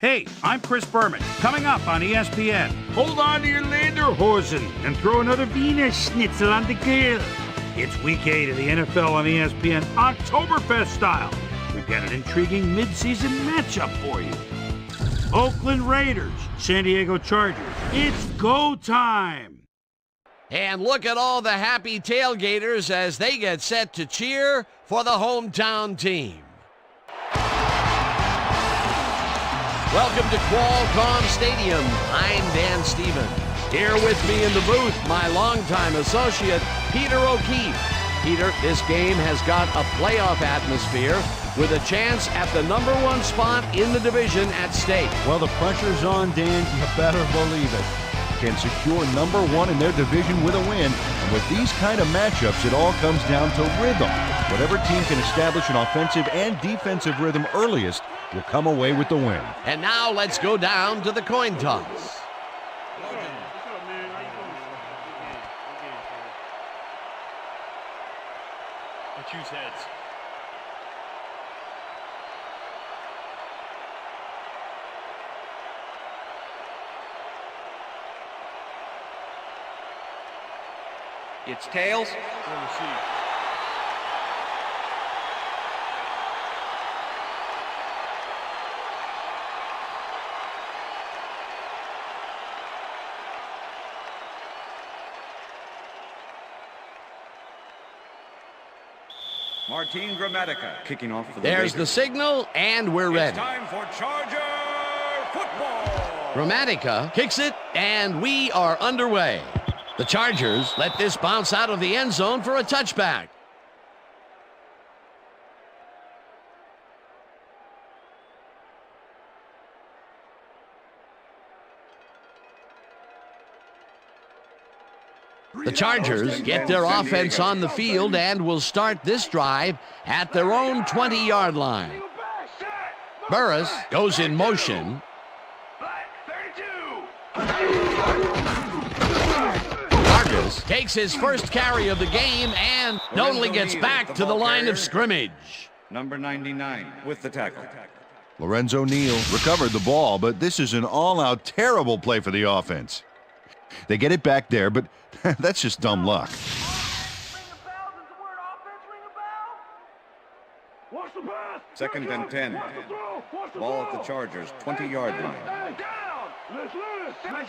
Hey, I'm Chris Berman. Coming up on ESPN. Hold on to your lederhosen and throw another Wiener Schnitzel on the grill. It's week 8 of the NFL on ESPN Oktoberfest style. We've got an intriguing midseason matchup for you. Oakland Raiders, San Diego Chargers. It's go time. And look at all the happy tailgaters as they get set to cheer for the hometown team. Welcome to Qualcomm Stadium. I'm Dan Stevens. Here with me in the booth, my longtime associate, Peter O'Keefe. Peter, this game has got a playoff atmosphere with a chance at the #1 spot in the division at stake. Well, the pressure's on, Dan. You better believe it. Can secure #1 in their division with a win. And with these kind of matchups, it all comes down to rhythm. Whatever team can establish an offensive and defensive rhythm earliest will come away with the win. And now let's go down to the coin toss. I choose heads. It's tails. We'll receive. Martin Gramatica kicking off for the There's Raiders. the signal, and we're ready. It's time for Charger football. Gramatica kicks it, and we are underway. The Chargers let this bounce out of the end zone for a touchback. The Chargers get their offense on the field and will start this drive at their own 20-yard line. Burris goes in motion. Vargas takes his first carry of the game and only gets back to the line of scrimmage. Number 99 with the tackle. Lorenzo Neal recovered the ball, but this is an all-out terrible play for the offense. They get it back there, but that's just dumb luck. Second and 10. Ball at the Chargers 20-yard line. Listen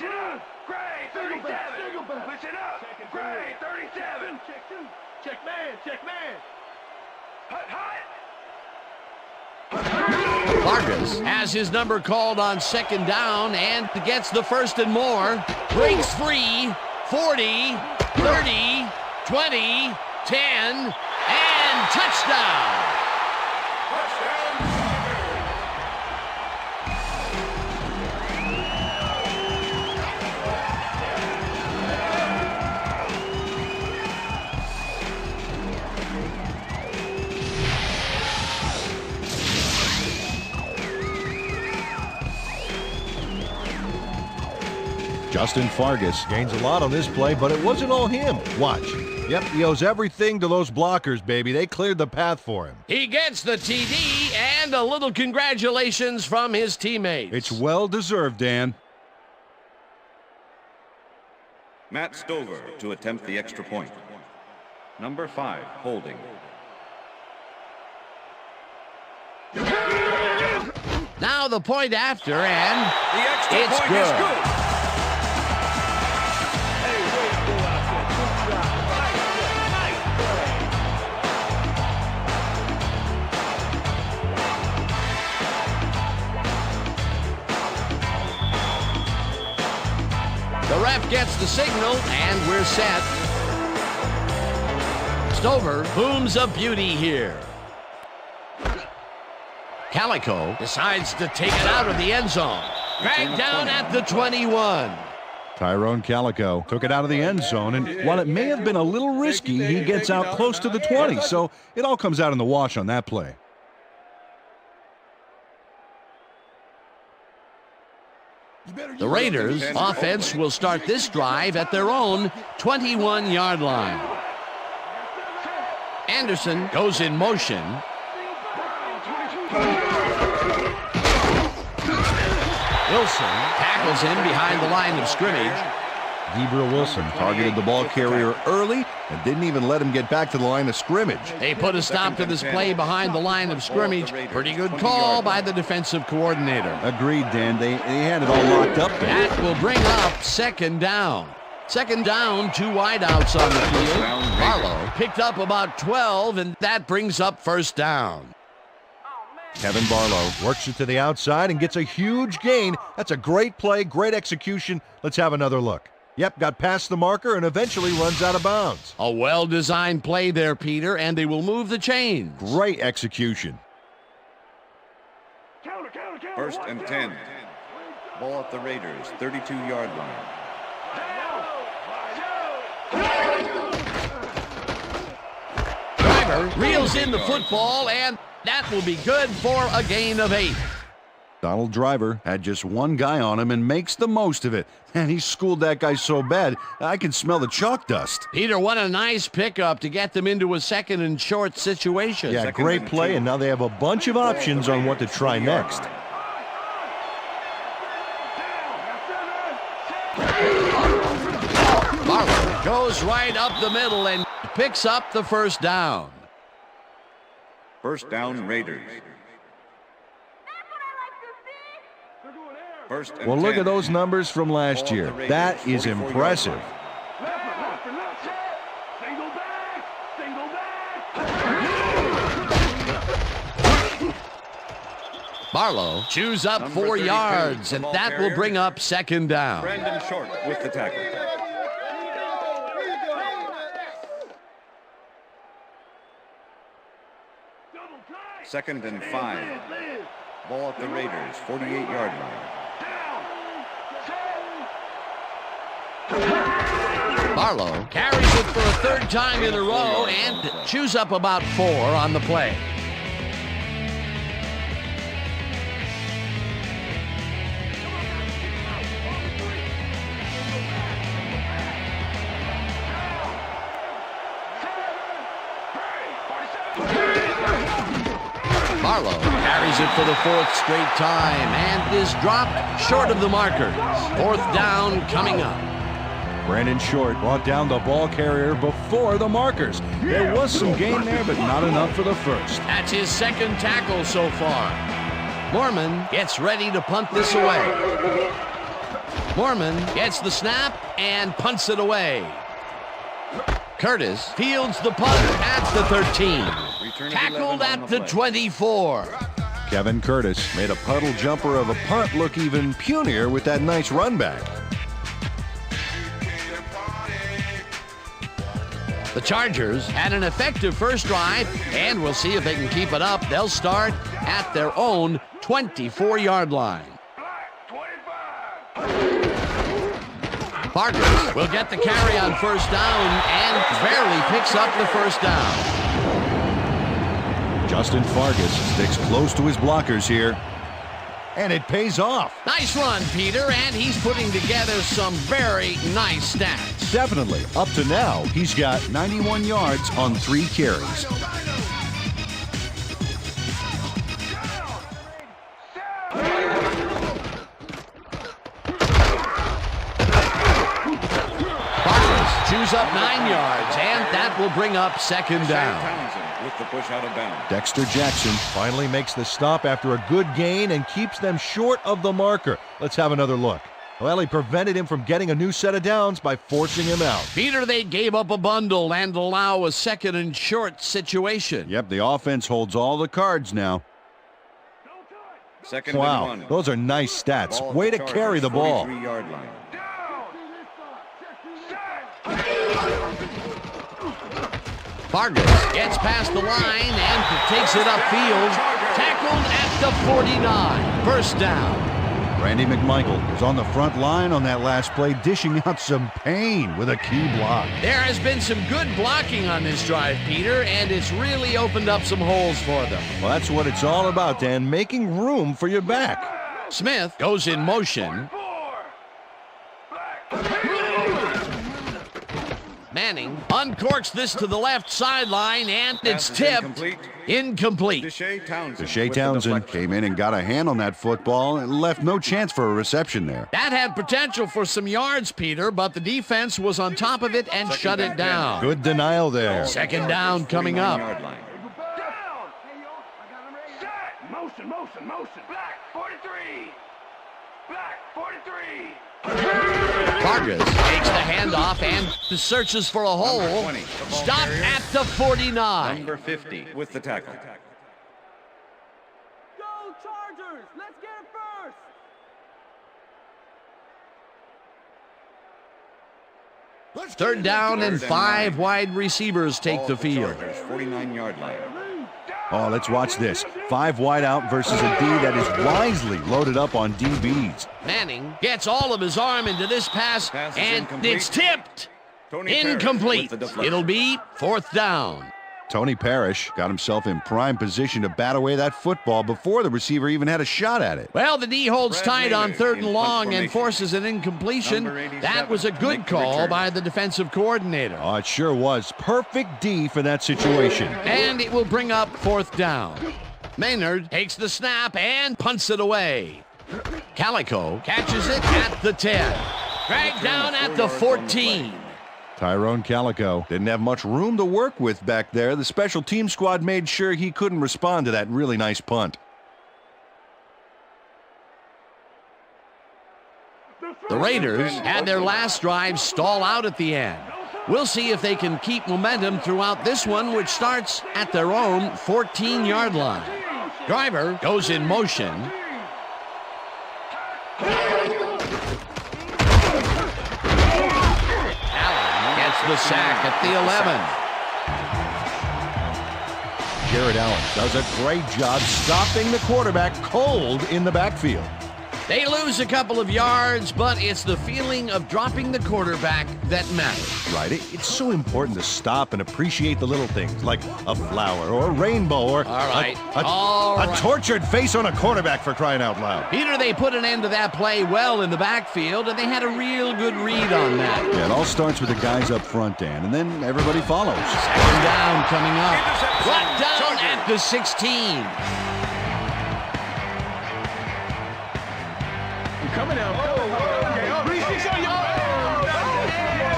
up! Gray 37! Listen up! Gray 37! Check man! Check man! Hut! Vargas has his number called on second down and gets the first and more. Breaks free. 40, 30, 20, 10, and touchdown! Justin Vargas gains a lot on this play, but it wasn't all him. Watch. Yep, he owes everything to those blockers, baby. They cleared the path for him. He gets the TD and a little congratulations from his teammates. It's well-deserved, Dan. Matt Stover to attempt the extra point. Number 5 holding. Now the point after, and The extra it's point good. is good. The ref gets the signal, and we're set. Stover booms a beauty here. Calico decides to take it out of the end zone. Dragged down at the 21. Tyrone Calico took it out of the end zone, and while it may have been a little risky, he gets out close to the 20, so it all comes out in the wash on that play. The Raiders' offense will start this drive at their own 21-yard line. Anderson goes in motion. Wilson tackles him behind the line of scrimmage. Gabriel Wilson targeted the ball carrier early and didn't even let him get back to the line of scrimmage. They put a stop to this play behind the line of scrimmage. Pretty good call by the defensive coordinator. Agreed, Dan. They had it all locked up there. That will bring up second down. Second down, 2 wideouts on the field. Barlow picked up about 12, and that brings up first down. Kevin Barlow works it to the outside and gets a huge gain. That's a great play, great execution. Let's have another look. Yep, got past the marker and eventually runs out of bounds. A well-designed play there, Peter, and they will move the chains. Great execution. First and 10. Ball at the Raiders, 32-yard line. Driver reels in the football, and that will be good for a gain of 8. Donald Driver had just one guy on him and makes the most of it. And he schooled that guy so bad, I can smell the chalk dust. Peter, what a nice pickup to get them into a second and short situation. Yeah, great play, and now they have a bunch of options on what to try next. Barlow goes right up the middle and picks up the first down. First down, Raiders. First and Well, look 10. at those numbers from last year. That is impressive. Barlow chews up 4 yards, and that will bring up second down. Brandon Short with the tackle. Second and 5. Ball at the Raiders, 48-yard line. Barlow carries it for a third time in a row and chews up about 4 on the play. Barlow carries it for the 4th straight time and is dropped short of the markers. 4th down coming up. Brandon Short brought down the ball carrier before the markers. There was some gain there, but not enough for the first. That's his second tackle so far. Mormon gets ready to punt this away. Mormon gets the snap and punts it away. Curtis fields the punt at the 13. Tackled at the 24. Kevin Curtis made a puddle jumper of a punt look even punier with that nice run back. The Chargers had an effective first drive, and we'll see if they can keep it up. They'll start at their own 24-yard line. Fargus will get the carry on first down and barely picks up the first down. Justin Fargus sticks close to his blockers here, and it pays off. Nice run, Peter, and he's putting together some very nice stats. Definitely. Up to now, he's got 91 yards on 3 carries. Fargus chews up 9 yards, and that will bring up second down. With the push out of bounds. Dexter Jackson finally makes the stop after a good gain and keeps them short of the marker. Let's have another look. Well, he prevented him from getting a new set of downs by forcing him out. Peter, they gave up a bundle and allow a second and short situation. Yep, the offense holds all the cards now. Second Wow, and 1. those are nice stats. Ball at Way the to Chargers, carry the ball. 43-yard line. Fargus gets past the line and takes it upfield. Tackled at the 49. First down. Randy McMichael is on the front line on that last play, dishing out some pain with a key block. There has been some good blocking on this drive, Peter, and it's really opened up some holes for them. Well, that's what it's all about, Dan, making room for your back. Smith goes in motion. Manning uncorks this to the left sideline, and it's Pass is tipped. Incomplete. Deshae Townsend came in and got a hand on that football and left no chance for a reception there. That had potential for some yards, Peter, but the defense was on top of it and shut it down. Good denial there. Second down coming up. Down. Set. Motion. Black 43. Black 43. Vargas takes the handoff and searches for a hole. 20, the ball Stop carrier. at the 49. Number 50 with the tackle. Go Chargers! Let's get it first! Third down and 5 wide receivers take Ball the at field. Chargers 49-yard line. Oh, let's watch this. 5 wide out versus a D that is wisely loaded up on DBs. Manning gets all of his arm into this pass, Pass is and incomplete. it's tipped. Tony Parrish Incomplete. with the deflection. It'll be 4th down. Tony Parrish got himself in prime position to bat away that football before the receiver even had a shot at it. Well, the D holds Brad tight on Maynard 3rd in and punt long and formation. forces an incompletion. Number 87 That was a to good make the call return. by the defensive coordinator. Oh, it sure was. Perfect D for that situation. And it will bring up 4th down. Maynard takes the snap and punts it away. Calico catches it at the 10. Dragged down at the 14. Tyrone Calico didn't have much room to work with back there. The special team squad made sure he couldn't respond to that really nice punt. The Raiders had their last drive stall out at the end. We'll see if they can keep momentum throughout this one, which starts at their own 14-yard line. Driver goes in motion. Allen gets the sack at the 11. Jared Allen does a great job stopping the quarterback cold in the backfield. They lose a couple of yards, but it's the feeling of dropping the quarterback that matters. Right? It's so important to stop and appreciate the little things, like a flower or a rainbow or All right. a tortured face on a quarterback, for crying out loud. Peter, they put an end to that play well in the backfield, and they had a real good read on that. Yeah, it all starts with the guys up front, Dan, and then everybody follows. Second down coming up. Brought down at the 16.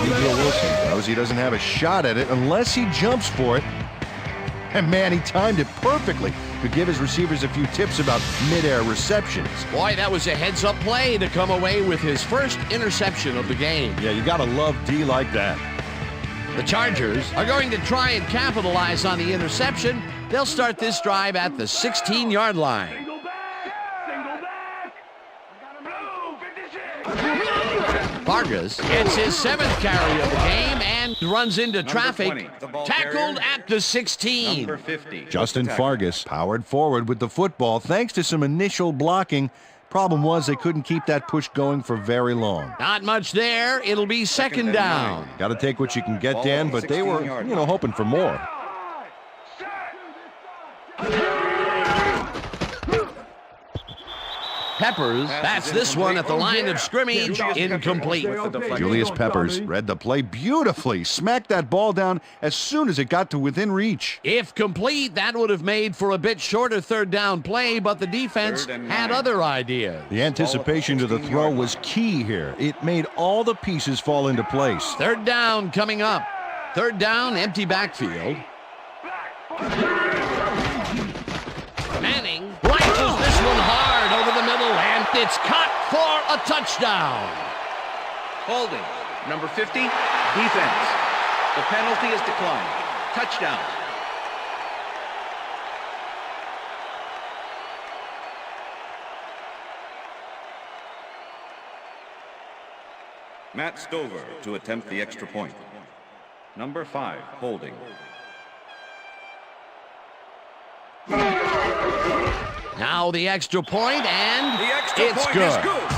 Ezekiel Wilson knows he doesn't have a shot at it unless he jumps for it. And man, he timed it perfectly. Could give his receivers a few tips about mid-air receptions. Boy, that was a heads-up play to come away with his first interception of the game. Yeah, you gotta love D like that. The Chargers are going to try and capitalize on the interception. They'll start this drive at the 16-yard line. Single back. Blue 56. Vargas gets his 7th carry of the game and runs into Number traffic. 20, the ball Tackled carrier. at the 16. Number 50. Justin with the tackle. Fargas powered forward with the football thanks to some initial blocking. Problem was they couldn't keep that push going for very long. Not much there. It'll be second down. Got to take what you can get, Ball Dan, on but they were, 16-yard you know, hoping for more. Peppers bats this one at the line of scrimmage. Incomplete. Julius Peppers read the play beautifully, smacked that ball down as soon as it got to within reach. If complete, that would have made for a bit shorter third down play, but the defense 3rd and had 9. other ideas. The anticipation to the throw was key here. It made all the pieces fall into place. Third down coming up. Third down, empty backfield. Manning rifles this one hard over the middle, and it's caught for a touchdown. Holding. Number 50, defense. The penalty is declined. Touchdown. Matt Stover to attempt the extra point. Number 5, holding. Now the extra point, and The extra it's point good. is good.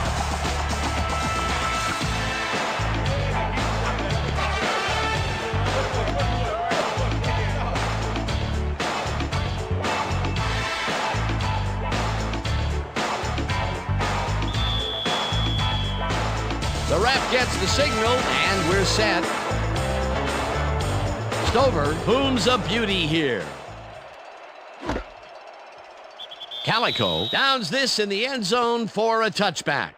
The ref gets the signal, and we're set. over. Booms a beauty here. Calico downs this in the end zone for a touchback.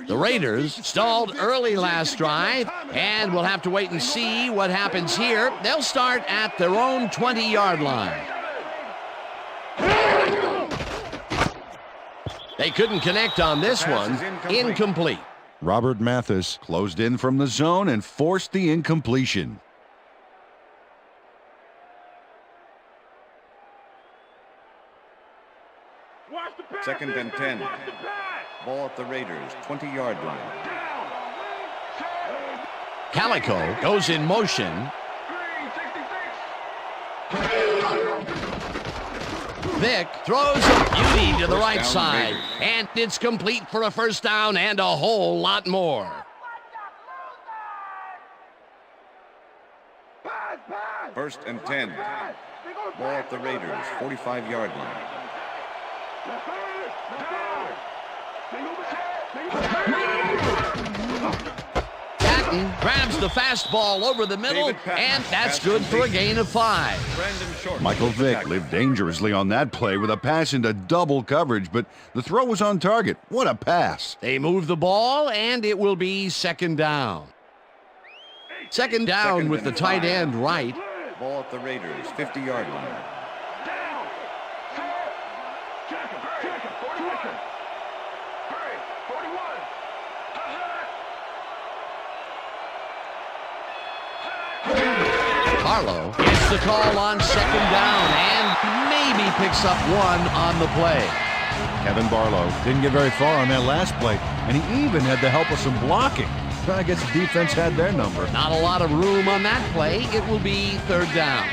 The Raiders stalled early last drive, and we'll have to wait and see what happens here. They'll start at their own 20-yard line. They couldn't connect on this one. Incomplete. Robert Mathis closed in from the zone and forced the incompletion. Second and 10. Ball at the Raiders' 20-yard line. Calico goes in motion. Vic throws a beauty to the right side, and it's complete for a first down and a whole lot more. First and 10. Ball at the Raiders' 45-yard line. Patton grabs the fastball over the middle, and that's good for a gain of 5. Michael Vick lived dangerously on that play with a pass into double coverage, but the throw was on target. What a pass. They move the ball, and it will be second down. Second down with the tight end right. Ball at the Raiders' 50-yard line. Barlow gets the call on second down and maybe picks up one on the play. Kevin Barlow didn't get very far on that last play, and he even had the help of some blocking. I guess the defense had their number. Not a lot of room on that play. It will be third down.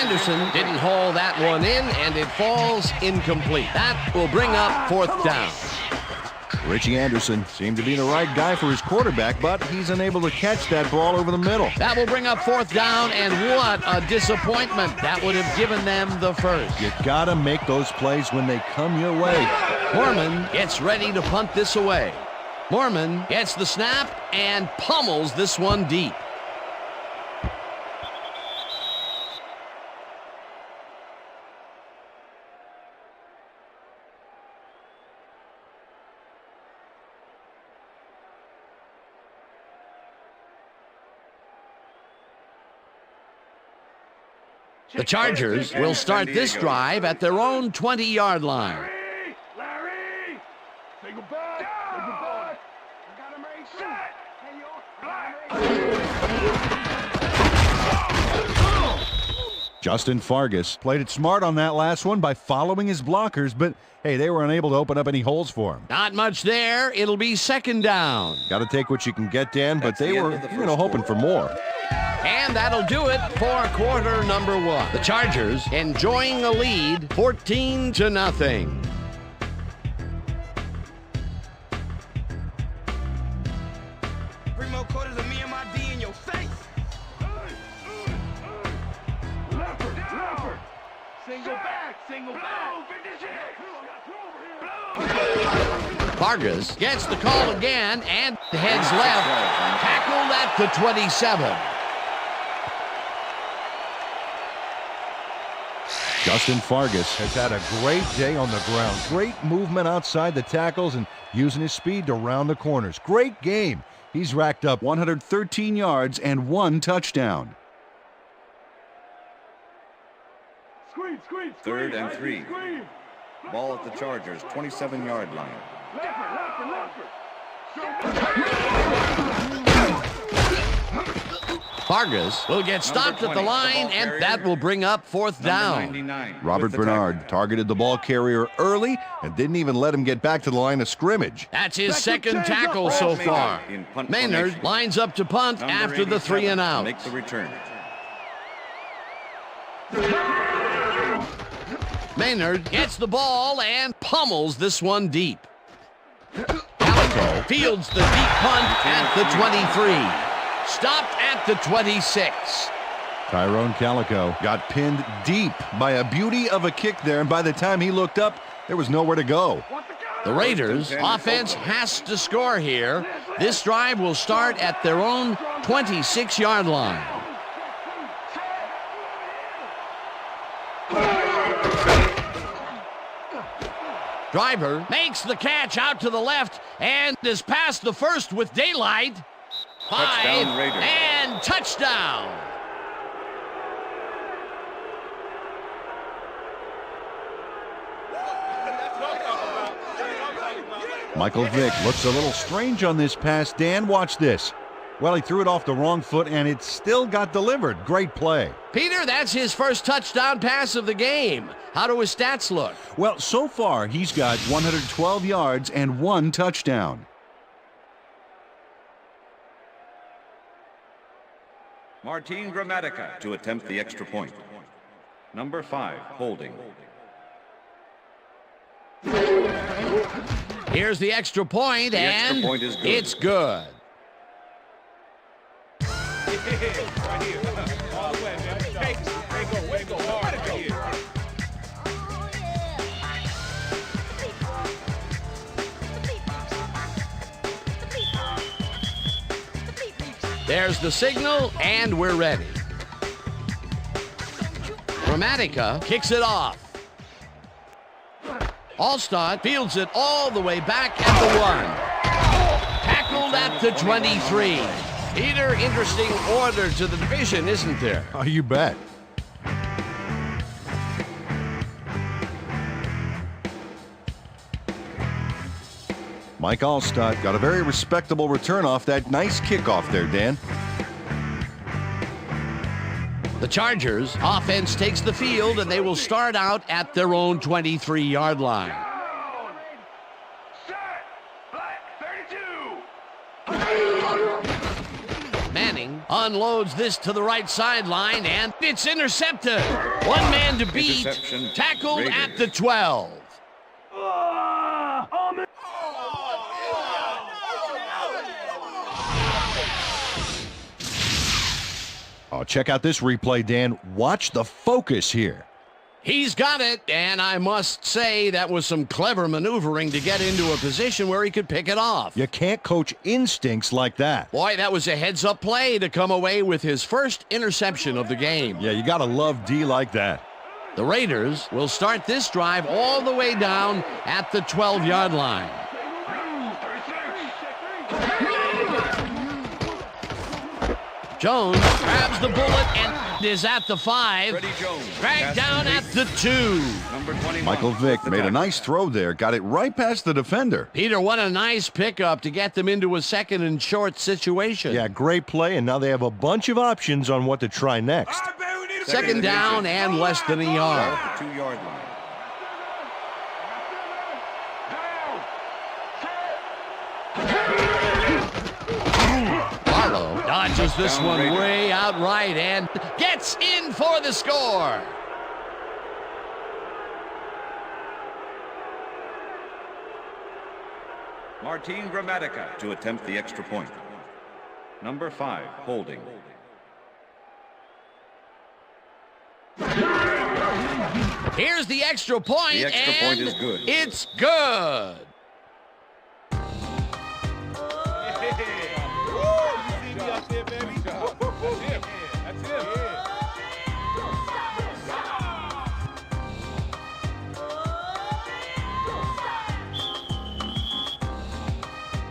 Anderson didn't haul that one in, and it falls incomplete. That will bring up fourth down. Richie Anderson seemed to be the right guy for his quarterback, but he's unable to catch that ball over the middle. That will bring up fourth down, and what a disappointment. That would have given them the first. You gotta make those plays when they come your way. Mormon gets ready to punt this away. Mormon gets the snap and pummels this one deep. The Chargers will start this drive at their own 20-yard line. Larry! Single back! Single back! I got him ready. Set! Justin Fargas played it smart on that last one by following his blockers, but hey, they were unable to open up any holes for him. Not much there. It'll be second down. Got to take what you can get, Dan, but they were hoping for more. And that'll do it for quarter number 1. The Chargers enjoying a lead, 14-0. Bring more quarters of me and my D in your face. Leopard. Single back. Single back. Vargas gets the call again and heads left. Tackled at the 27. Justin Fargas has had a great day on the ground. Great movement outside the tackles and using his speed to round the corners. Great game. He's racked up 113 yards and 1 touchdown. Third and 3. Ball at the Chargers' 27-yard line. Vargas will get stopped at the line, and that will bring up fourth down. Robert Bernard targeted the ball carrier early and didn't even let him get back to the line of scrimmage. That's his second tackle so far. Maynard lines up to punt after the 3 and out. Make the return. Maynard gets the ball and pummels this one deep. Calico fields the deep punt at the 23. Stopped at the 26. Tyrone Calico got pinned deep by a beauty of a kick there, and by the time he looked up, there was nowhere to go. The Raiders offense has to score here. This drive will start at their own 26-yard line. Driver makes the catch out to the left and is past the first with daylight. 5 Touchdown, Raiders. And touchdown. Michael Vick looks a little strange on this pass. Dan, watch this. Well, he threw it off the wrong foot, and it still got delivered. Great play. Peter, that's his first touchdown pass of the game. How do his stats look? Well, so far, he's got 112 yards and 1 touchdown. Martin Gramatica to attempt the extra point. Number 5, holding. Here's the extra point, The and extra point is good. it's good. There's the signal, and we're ready. Gramatica kicks it off. Allstott fields it all the way back at the 1. Tackled at the 23. Peter, interesting order to the division, isn't there? Oh, you bet. Mike Allstott got a very respectable return off that nice kickoff there, Dan. The Chargers offense takes the field, and they will start out at their own 23-yard line. Down. Set. Black 32. Manning unloads this to the right sideline, and it's intercepted. One man to beat. Interception. Tackled Raiders. at the 12. Oh, check out this replay, Dan. Watch the focus here. He's got it, and I must say that was some clever maneuvering to get into a position where he could pick it off. You can't coach instincts like that. Boy, that was a heads-up play to come away with his first interception of the game. Yeah, you got to love D like that. The Raiders will start this drive all the way down at the 12-yard line. Jones grabs the bullet and is at the 5. Freddie Jones. Dragged down at the 2. Number 21. Michael Vick made a nice throw there. Got it right past the defender. Peter, what a nice pickup to get them into a second and short situation. Yeah, great play, and now they have a bunch of options on what to try next. Second down and less than a Ball yard. at the 2-yard line. Barlow dodges this Touchdown, one Raiders. way out right and gets in for the score. Martin Gramatica to attempt the extra point. Number 5, holding. Here's the extra point, The extra and point is good. it's good.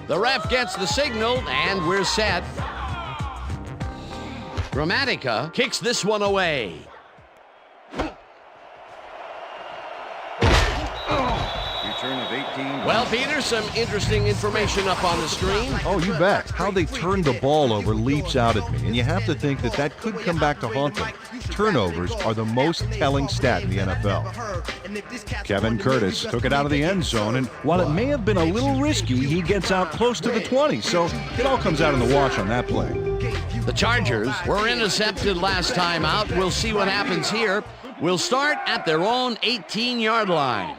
The ref gets the signal, and we're set. Gramatica kicks this one away. Return of 18. Well, Peter, some interesting information up on the screen. Oh, you bet. How they turned the ball over leaps out at me, and you have to think that that could come back to haunt them. Turnovers are the most telling stat in the NFL. Kevin Curtis took it out of the end zone, and while it may have been a little risky, he gets out close to the 20, so it all comes out in the wash on that play. The Chargers were intercepted last time out. We'll see what happens here. We'll start at their own 18-yard line.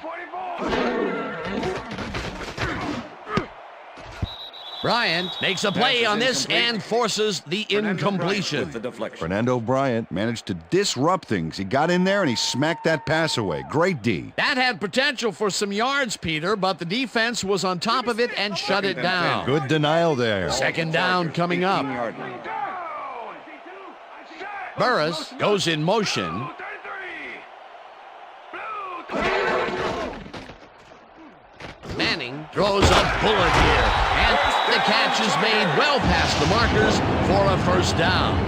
Bryant makes a play on this and forces the incompletion. With the deflection. Fernando Bryant managed to disrupt things. He got in there and he smacked that pass away. Great D. That had potential for some yards, Peter, but the defense was on top of it and shut it down. Good denial there. Second down coming up. 18-yard line. Burris goes in motion. Manning throws a bullet here, and the catch is made well past the markers for a first down.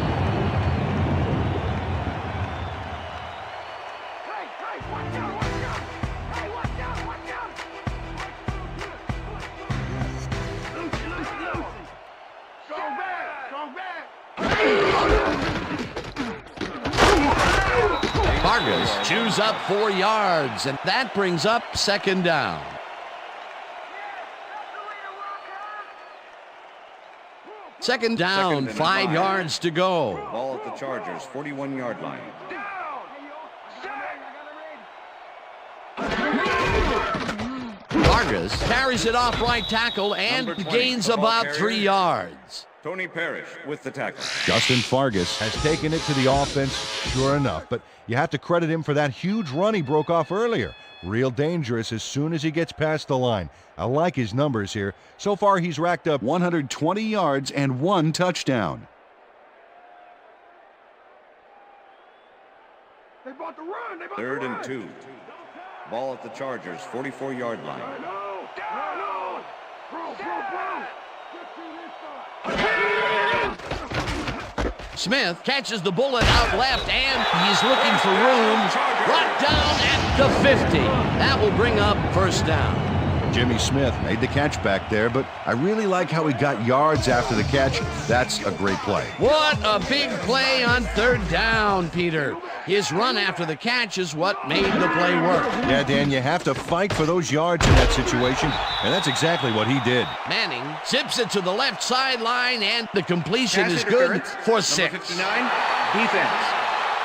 Vargas chews up 4 yards, and that brings up second down. Second down, 5 yards to go. Ball at the Chargers' 41-yard line. Vargas carries it off right tackle and Number 20, gains football about carrier. 3 yards. Tony Parrish with the tackle. Justin Fargas has taken it to the offense, sure enough, but you have to credit him for that huge run he broke off earlier. Real dangerous as soon as he gets past the line. I like his numbers here. So far, he's racked up 120 yards and 1 touchdown. They bought the run. They bought Third the and run. 2. Ball at the Chargers' 44-yard line. No, no. Bro. Smith catches the bullet out left, and he's looking for room. Brought down at the 50. That will bring up first down. Jimmy Smith made the catch back there, but I really like how he got yards after the catch. That's a great play. What a big play on third down, Peter. His run after the catch is what made the play work. Yeah, Dan, you have to fight for those yards in that situation, and that's exactly what he did. Manning zips it to the left sideline, and the completion Pass is good interference. for Number 6. 59, defense.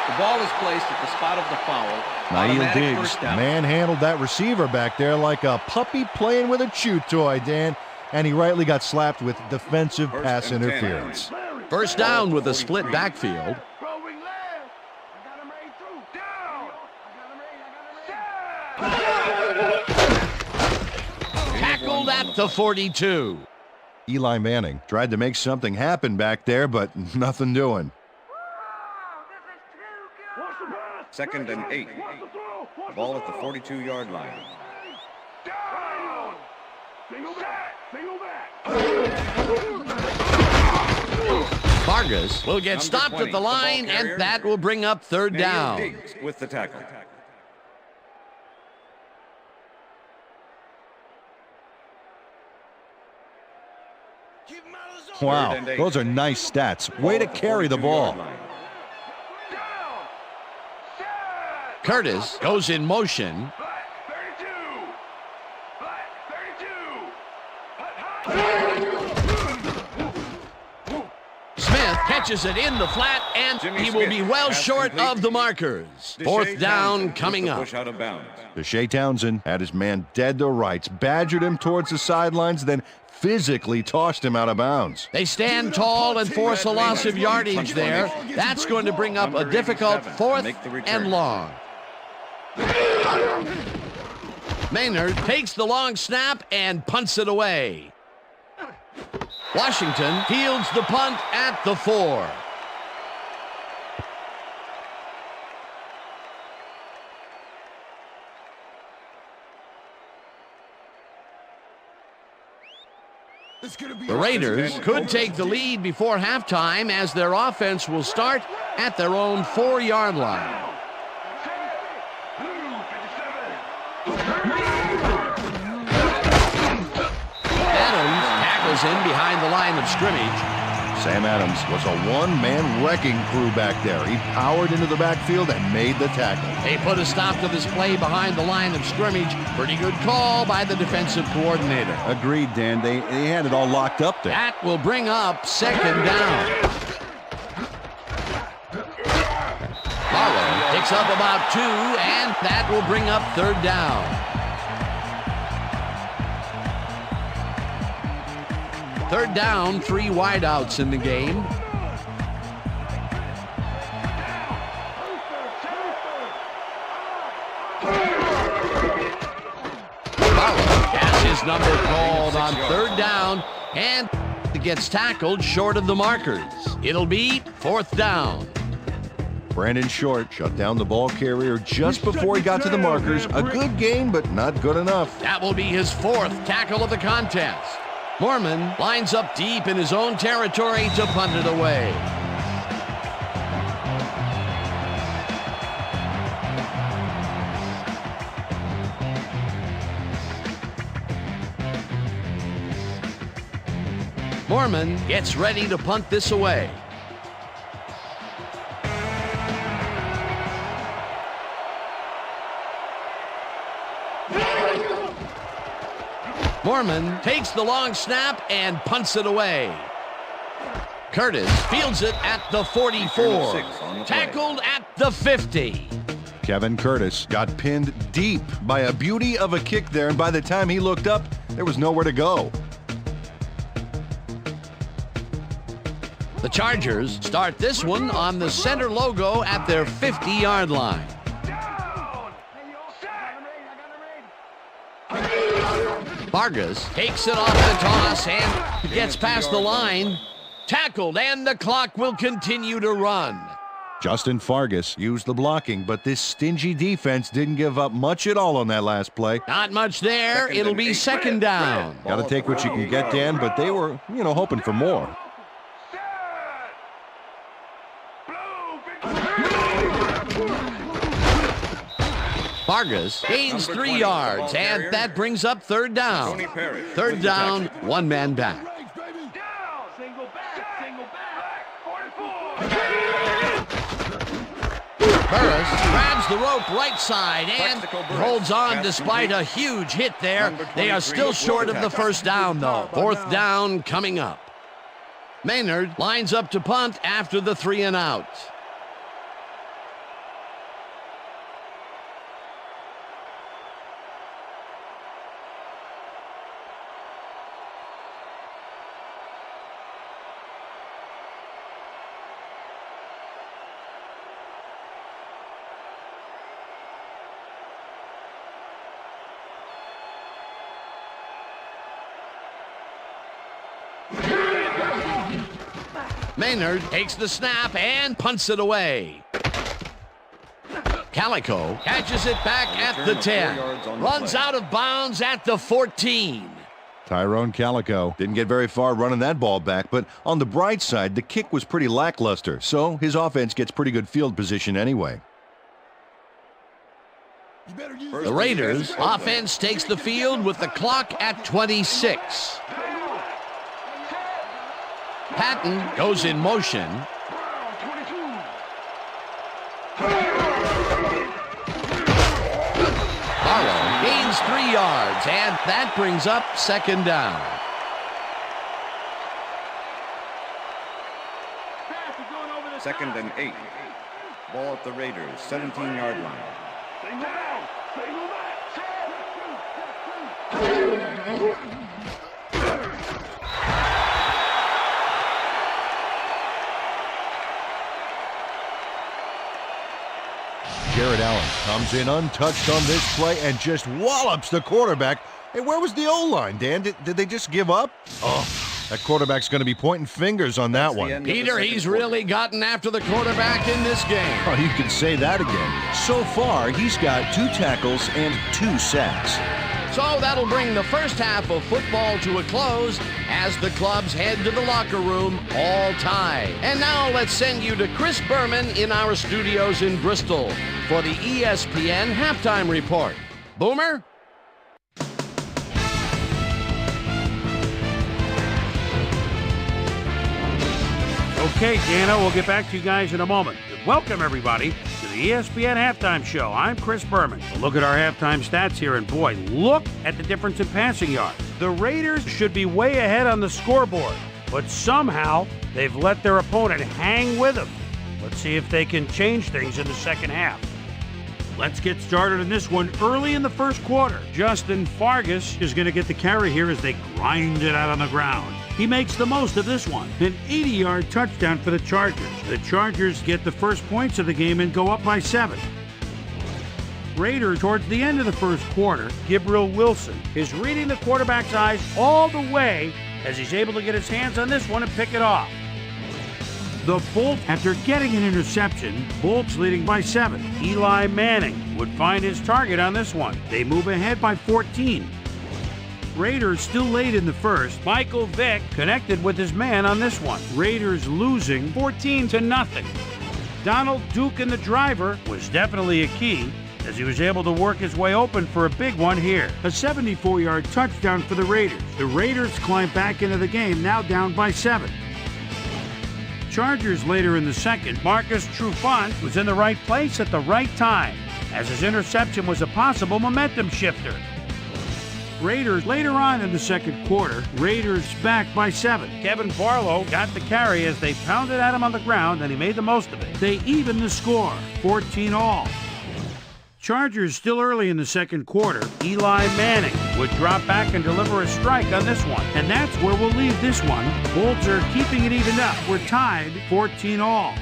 The ball is placed at the spot of the foul. Nail Automatic Diggs first down. manhandled that receiver back there like a puppy playing with a chew toy, Dan, and he rightly got slapped with defensive First pass and 10. interference. First down with a split backfield. Throwing left. I got him right through. Down. I got him right. Tackled at the 42. Eli Manning tried to make something happen back there, but nothing doing. Second and 8. Ball at the 42-yard line. Down. Single back. Vargas will get Number stopped 20, at the line, football carrier. and that will bring up third Nail down. Diggs with the tackle. Wow, Third and 8. those are nice stats. Way to Ball at the carry the 42-yard ball. line. Curtis goes in motion. Smith catches it in the flat, and Jimmy he will Smith be well pass short complete. of the markers. Deshae Fourth down Townsend coming with the up. push out of bounds. Deshae Townsend had his man dead to rights, badgered him towards the sidelines, then physically tossed him out of bounds. They stand tall and force a loss of yardage there. That's going to bring up a Number difficult 87 fourth make the return. and long. Maynard takes the long snap and punts it away. Washington fields the punt at the 4. The Raiders could take the lead before halftime as their offense will start at their own 4-yard line. Adams tackles in behind the line of scrimmage. Sam Adams was a one-man wrecking crew back there. He powered into the backfield and made the tackle. They put a stop to this play behind the line of scrimmage. Pretty good call by the defensive coordinator. Agreed, Dan. They had it all locked up there. That will bring up second down. Barlow picks up about 2, and that will bring up third down. Third down, 3 wideouts in the game. Has his number called on third down, and gets tackled short of the markers. It'll be 4th down. Brandon Short shut down the ball carrier just before he got to the markers. A good gain, but not good enough. That will be his 4th tackle of the contest. Mormon lines up deep in his own territory to punt it away. Mormon gets ready to punt this away. Mormon takes the long snap and punts it away. Curtis fields it at the 44. Tackled at the 50. Kevin Curtis got pinned deep by a beauty of a kick there, and by the time he looked up, there was nowhere to go. The Chargers start this one on the center logo at their 50-yard line. Vargas takes it off the toss and gets past the line. Tackled, and the clock will continue to run. Justin Fargas used the blocking, but this stingy defense didn't give up much at all on that last play. Not much there. It'll be 2nd down. Got to take what you can get, Dan, but they were, hoping for more. Vargas gains 3 yards, and that brings up 3rd down. 3rd down, 1 man back. Burris grabs the rope right side and holds on despite a huge hit there. They are still short of the 1st down, though. 4th down coming up. Maynard lines up to punt after the 3 and out. Maynard takes the snap and punts it away. Calico catches it back at the 10. Runs out of bounds at the 14. Tyrone Calico didn't get very far running that ball back, but on the bright side, the kick was pretty lackluster, so his offense gets pretty good field position anyway. The Raiders' offense takes the field with the clock at 26. Patton goes in motion. Barlow gains 3 yards, and that brings up 2nd down. Second and 8. Ball at the Raiders, 17-yard line. Jared Allen comes in untouched on this play and just wallops the quarterback. Hey, where was the O-line, Dan? Did they just give up? Oh, that quarterback's going to be pointing fingers on that one. Peter, he's really gotten after the quarterback in this game. Oh, you can say that again. So far, he's got 2 tackles and 2 sacks. So that'll bring the first half of football to a close as the clubs head to the locker room all tied. And now let's send you to Chris Berman in our studios in Bristol for the ESPN Halftime Report. Boomer? Okay, Dana, we'll get back to you guys in a moment. Welcome, everybody, to the ESPN Halftime Show. I'm Chris Berman. Look at our halftime stats here, and boy, look at the difference in passing yards. The Raiders should be way ahead on the scoreboard, but somehow they've let their opponent hang with them. Let's see if they can change things in the second half. Let's get started in this one early in the first quarter. Justin Fargas is going to get the carry here as they grind it out on the ground. He makes the most of this one. An 80-yard touchdown for the Chargers. The Chargers get the first points of the game and go up by 7. Raiders, towards the end of the first quarter, Gabriel Wilson is reading the quarterback's eyes all the way as he's able to get his hands on this one and pick it off. The Bolts, after getting an interception, Bolts leading by 7. Eli Manning would find his target on this one. They move ahead by 14. Raiders still late in the first. Michael Vick connected with his man on this one. Raiders losing 14-0. Donald Duke and the driver was definitely a key as he was able to work his way open for a big one here. A 74-yard touchdown for the Raiders. The Raiders climb back into the game, now down by 7. Chargers later in the second. Marcus Trufant was in the right place at the right time, as his interception was a possible momentum shifter. Raiders later on in the second quarter. Raiders back by 7. Kevin Barlow got the carry as they pounded at him on the ground, and he made the most of it. They even the score, 14-all. Chargers still early in the second quarter. Eli Manning would drop back and deliver a strike on this one. And that's where we'll leave this one. Bolts are keeping it evened up. We're tied 14-all.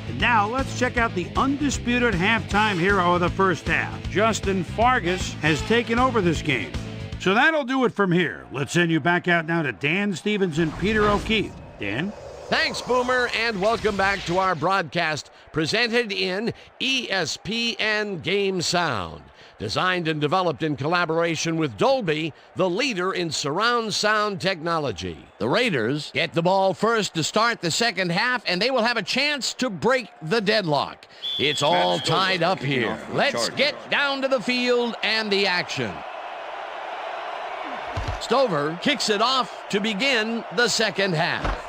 And now let's check out the undisputed halftime hero of the first half. Justin Fargas has taken over this game. So that'll do it from here. Let's send you back out now to Dan Stevens and Peter O'Keefe. Dan? Thanks, Boomer, and welcome back to our broadcast presented in ESPN Game Sound. Designed and developed in collaboration with Dolby, the leader in surround sound technology. The Raiders get the ball first to start the second half, and they will have a chance to break the deadlock. It's all tied up here. Let's get down to the field and the action. Stover kicks it off to begin the second half.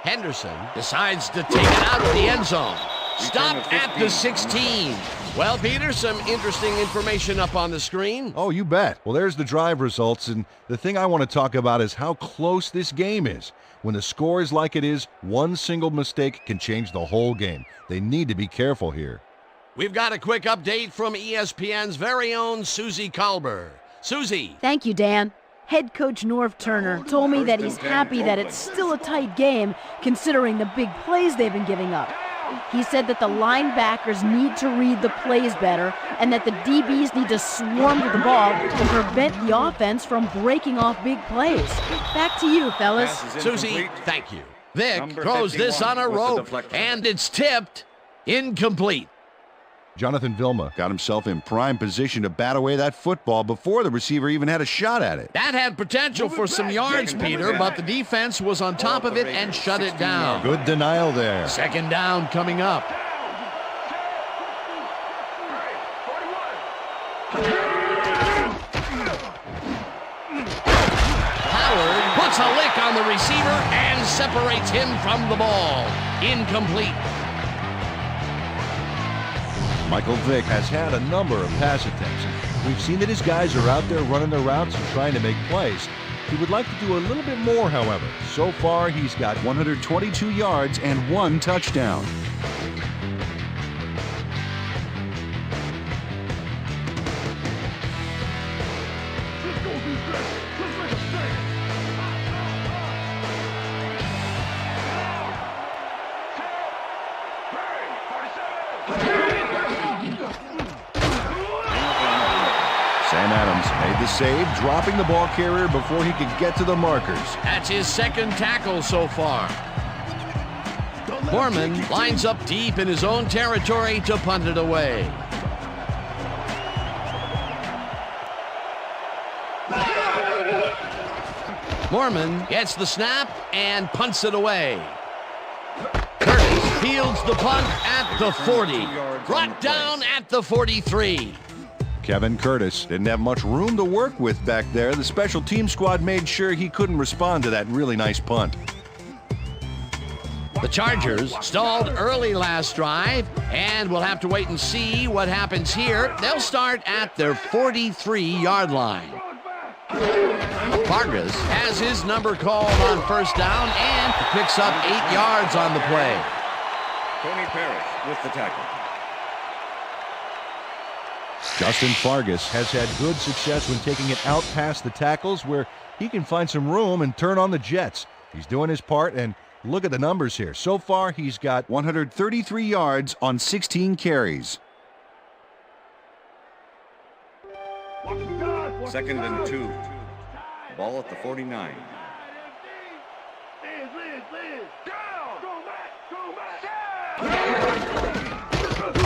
Henderson decides to take it out of the end zone. Stopped at the 16. Well, Peter, some interesting information up on the screen. Oh, you bet. Well, there's the drive results, and the thing I want to talk about is how close this game is. When the score is like it is, one single mistake can change the whole game. They need to be careful here. We've got a quick update from ESPN's very own Susie Kalber. Susie. Thank you, Dan. Head coach Norv Turner told me that he's happy that it's still a tight game considering the big plays they've been giving up. He said that the linebackers need to read the plays better and that the DBs need to swarm to the ball to prevent the offense from breaking off big plays. Back to you, fellas. Susie, thank you. Vic throws this on a rope, and it's tipped incomplete. Jonathan Vilma got himself in prime position to bat away that football before the receiver even had a shot at it. That had potential for some yards, Peter, but the defense was on top of it and shut it down. Good denial there. Second down coming up. Howard puts a lick on the receiver and separates him from the ball. Incomplete. Michael Vick has had a number of pass attempts. We've seen that his guys are out there running their routes and trying to make plays. He would like to do a little bit more, however. So far, he's got 122 yards and 1 touchdown. Sam Adams made the save, dropping the ball carrier before he could get to the markers. That's his second tackle so far. Foreman lines up deep in his own territory to punt it away. Foreman gets the snap and punts it away. Curtis fields the punt at the 40. Brought down at the 43. Kevin Curtis didn't have much room to work with back there. The special team squad made sure he couldn't respond to that really nice punt. The Chargers stalled early last drive, and we'll have to wait and see what happens here. They'll start at their 43-yard line. Vargas has his number called on first down and picks up 8 yards on the play. Tony Parrish with the tackle. Justin Fargas has had good success when taking it out past the tackles where he can find some room and turn on the Jets. He's doing his part, and look at the numbers here. So far, he's got 133 yards on 16 carries. Second and 2. Ball at the 49.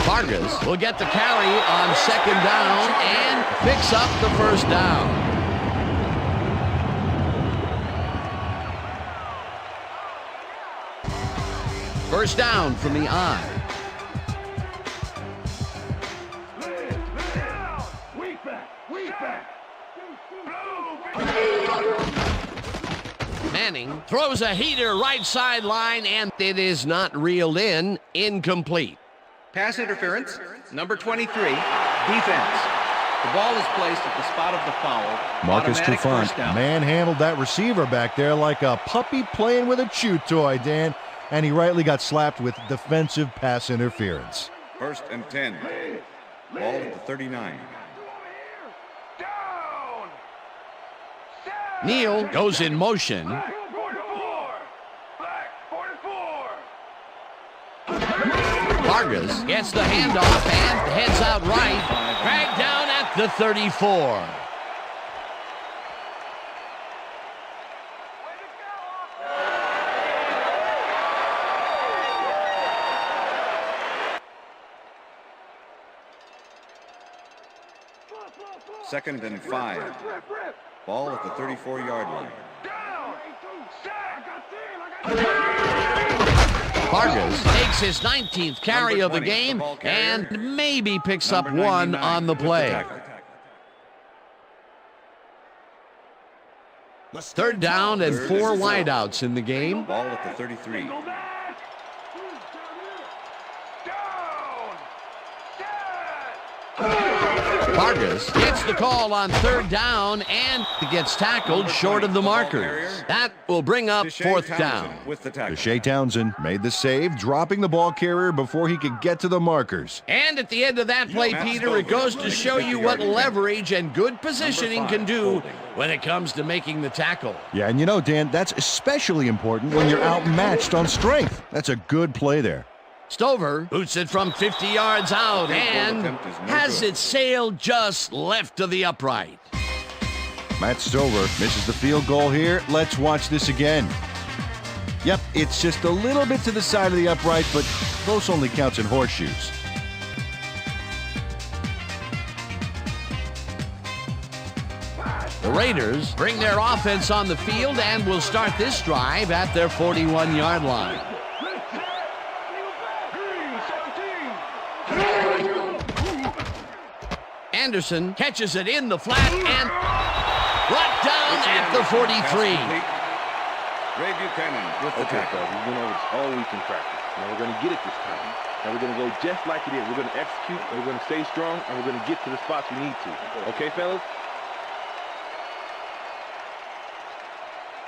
Vargas will get the carry on second down and picks up the first down. First down from the I. Manning throws a heater right sideline, and it is not reeled in. Incomplete. Pass interference, number 23, defense. The ball is placed at the spot of the foul. Marcus Automatic Trufant first down. manhandled that receiver back there like a puppy playing with a chew toy, Dan, and he rightly got slapped with defensive pass interference. First and 10. Ball at the 39. Neal goes in motion. Vargas gets the handoff and heads out right. Dragged down at the 34. Second and 5. Ball at the 34-yard line. Vargas takes his 19th carry of the game and maybe picks up one on the play. Third down and 4 wideouts in the game. Ball at the 33. Vargas gets the call on third down and gets tackled short of the markers. That will bring up fourth down. With the tackle. Deshae Townsend made the save, dropping the ball carrier before he could get to the markers. And at the end of that play, Peter, it goes to show you what leverage and good positioning can do when it comes to making the tackle. Yeah, and you know, Dan, that's especially important when you're outmatched on strength. That's a good play there. Stover boots it from 50 yards out and has it sailed just left of the upright. Matt Stover misses the field goal here. Let's watch this again. Yep, it's just a little bit to the side of the upright, but close only counts in horseshoes. The Raiders bring their offense on the field and will start this drive at their 41-yard line. Anderson catches it in the flat and brought down at the 43. Ray Buchanan with the tackle. We went over this all week in practice. Now we're going to get it this time. Now we're going to go just like it is. We're going to execute, and we're going to stay strong, and we're going to get to the spots we need to. Okay, fellas?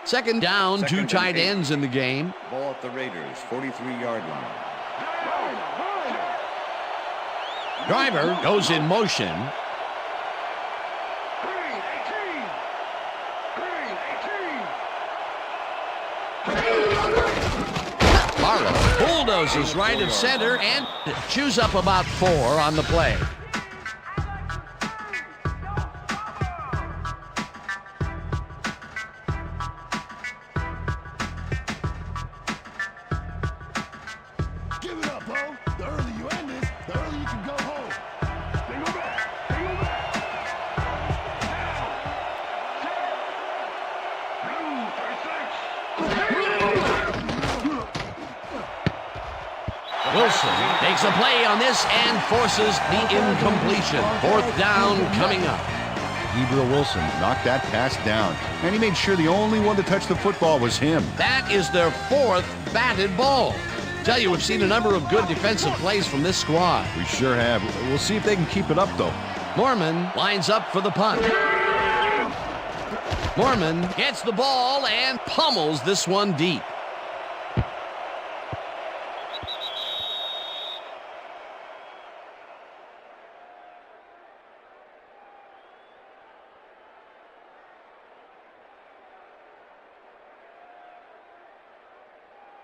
Second down, 2 tight ends in the game. Ball at the Raiders, 43-yard line. Driver goes in motion. Barlow bulldozes right of center and chews up about 4 on the play. Give it up, Bo. The earlier you end this, the earlier you can go home. Single back. Single back. Wilson makes a play on this and forces the incompletion. Fourth down coming up. Gabriel Wilson knocked that pass down, and he made sure the only one to touch the football was him. That is their 4th batted ball. Tell you, we've seen a number of good defensive plays from this squad. We sure have. We'll see if they can keep it up, though. Mormon lines up for the punt. Mormon gets the ball and pummels this one deep.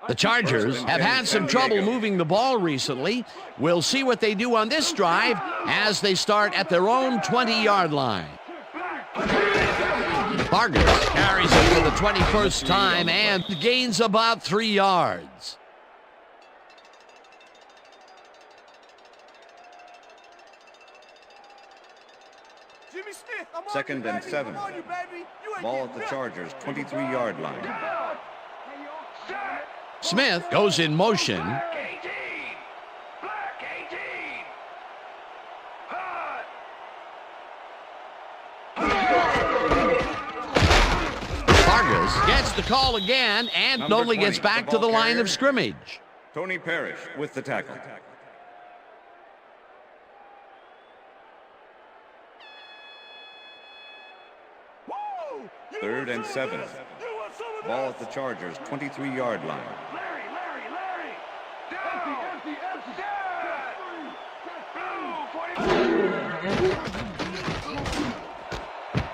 The Chargers have had some trouble moving the ball recently. We'll see what they do on this drive as they start at their own 20-yard line. Vargas carries it for the 21st time and gains about 3 yards. Second and 7. Ball at the Chargers' 23-yard line. Smith goes in motion. Vargas gets the call again and only gets back to the line of scrimmage. Tony Parrish with the tackle. Third and 7. Ball at the Chargers' 23-yard line.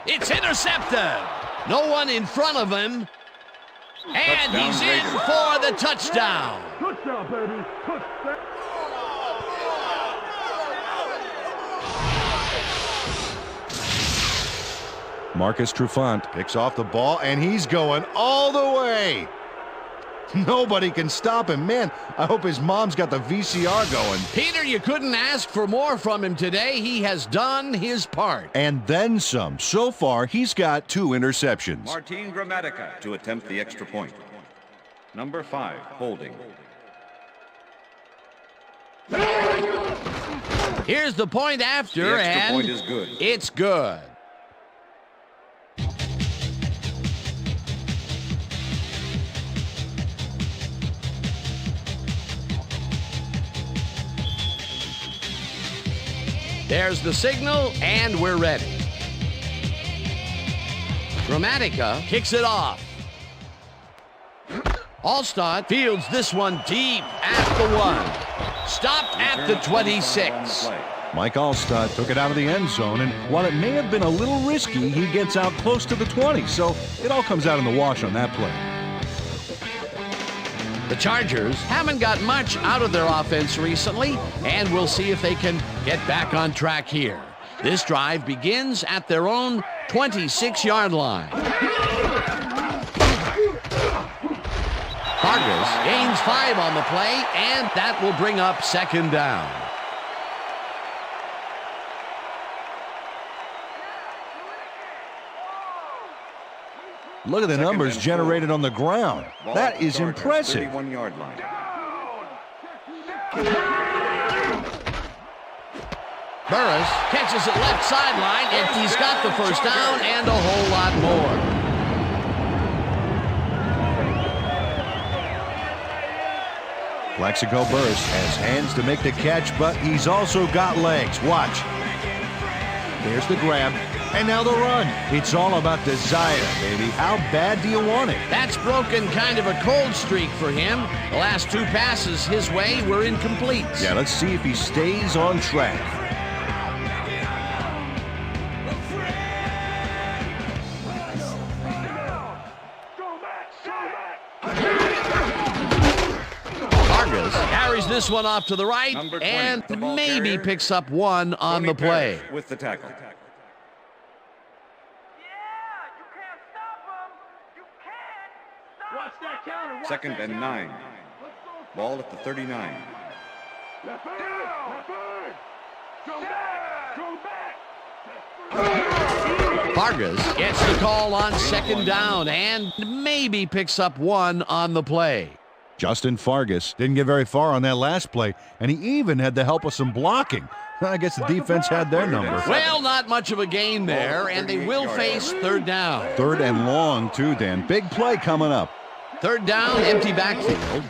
It's intercepted. No one in front of him. And he's in for the touchdown. Touchdown, baby. Touchdown. Marcus Trufant picks off the ball, and he's going all the way. Nobody can stop him. Man, I hope his mom's got the VCR going. Peter, you couldn't ask for more from him today. He has done his part. And then some. So far, he's got 2 interceptions. Martin Gramatica to attempt the extra point. Number 5, holding. Here's the point after, The extra and point is good. It's good. There's the signal, and we're ready. Gramatica kicks it off. Allstott fields this one deep at the 1. Stopped at the 26. Mike Allstott took it out of the end zone, and while it may have been a little risky, he gets out close to the 20, so it all comes out in the wash on that play. The Chargers haven't got much out of their offense recently, and we'll see if they can get back on track here. This drive begins at their own 26-yard line. Vargas gains 5 on the play, and that will bring up second down. Look at the numbers generated on the ground. That is impressive. 31-yard line. Burris catches it left sideline, and he's got the first down and a whole lot more. Plaxico Burris has hands to make the catch, but he's also got legs. Watch. There's the grab, and now the run. It's all about desire, baby. How bad do you want it? That's broken kind of a cold streak for him. The last 2 passes his way were incomplete. Yeah, let's see if he stays on track. Vargas carries this one off to the right, and maybe picks up 1 on the play. With the tackle. Second and 9. Ball at the 39. Vargas gets the call on second down and maybe picks up 1 on the play. Justin Vargas didn't get very far on that last play, and he even had the help of some blocking. I guess the defense had their number. Well, not much of a gain there, and they will face third down. 3rd and long, too, Dan. Big play coming up. Third down, empty backfield.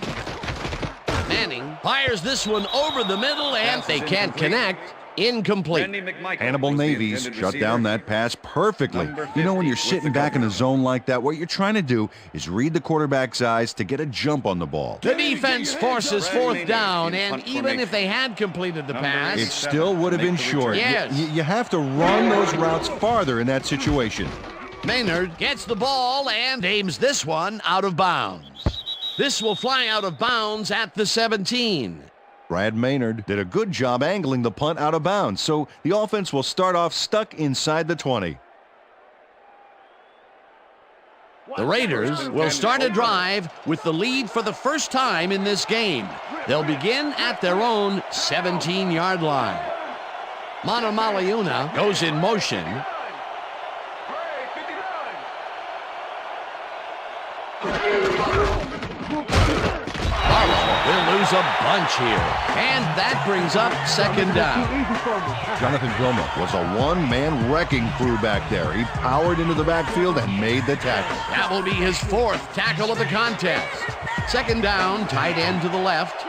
Manning fires this one over the middle, and they can't connect. Incomplete. Hannibal Navies shut down that pass perfectly. You know, when you're sitting back in a zone like that, what you're trying to do is read the quarterback's eyes to get a jump on the ball. The defense forces 4th down, and even if they had completed the pass, it still would have been short. Yes. You have to run those routes farther in that situation. Maynard gets the ball and aims this one out of bounds. This will fly out of bounds at the 17. Brad Maynard did a good job angling the punt out of bounds, so the offense will start off stuck inside the 20. The Raiders will start a drive with the lead for the first time in this game. They'll begin at their own 17-yard line. Manamaliuna goes in motion. Will lose a bunch here, and that brings up second down. Jonathan Vilma was a one-man wrecking crew back there. He powered into the backfield and made the tackle. That will be his fourth tackle of the contest. Second down, tight end to the left.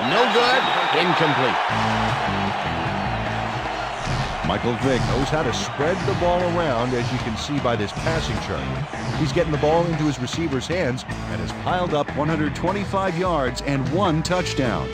No good, incomplete. Michael Vick knows how to spread the ball around, as you can see by this passing chart. He's getting the ball into his receiver's hands and has piled up 125 yards and 1 touchdown.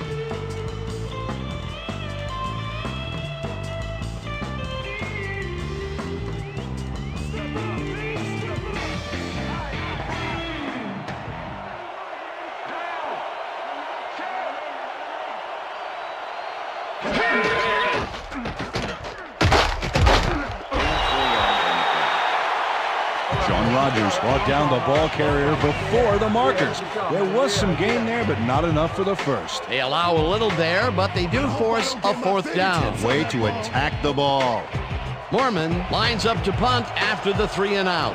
Rodgers brought down the ball carrier before the markers. There was some gain there, but not enough for the first. They allow a little there, but they do force a fourth down. Way to attack the ball. Mormon lines up to punt after the 3 and out.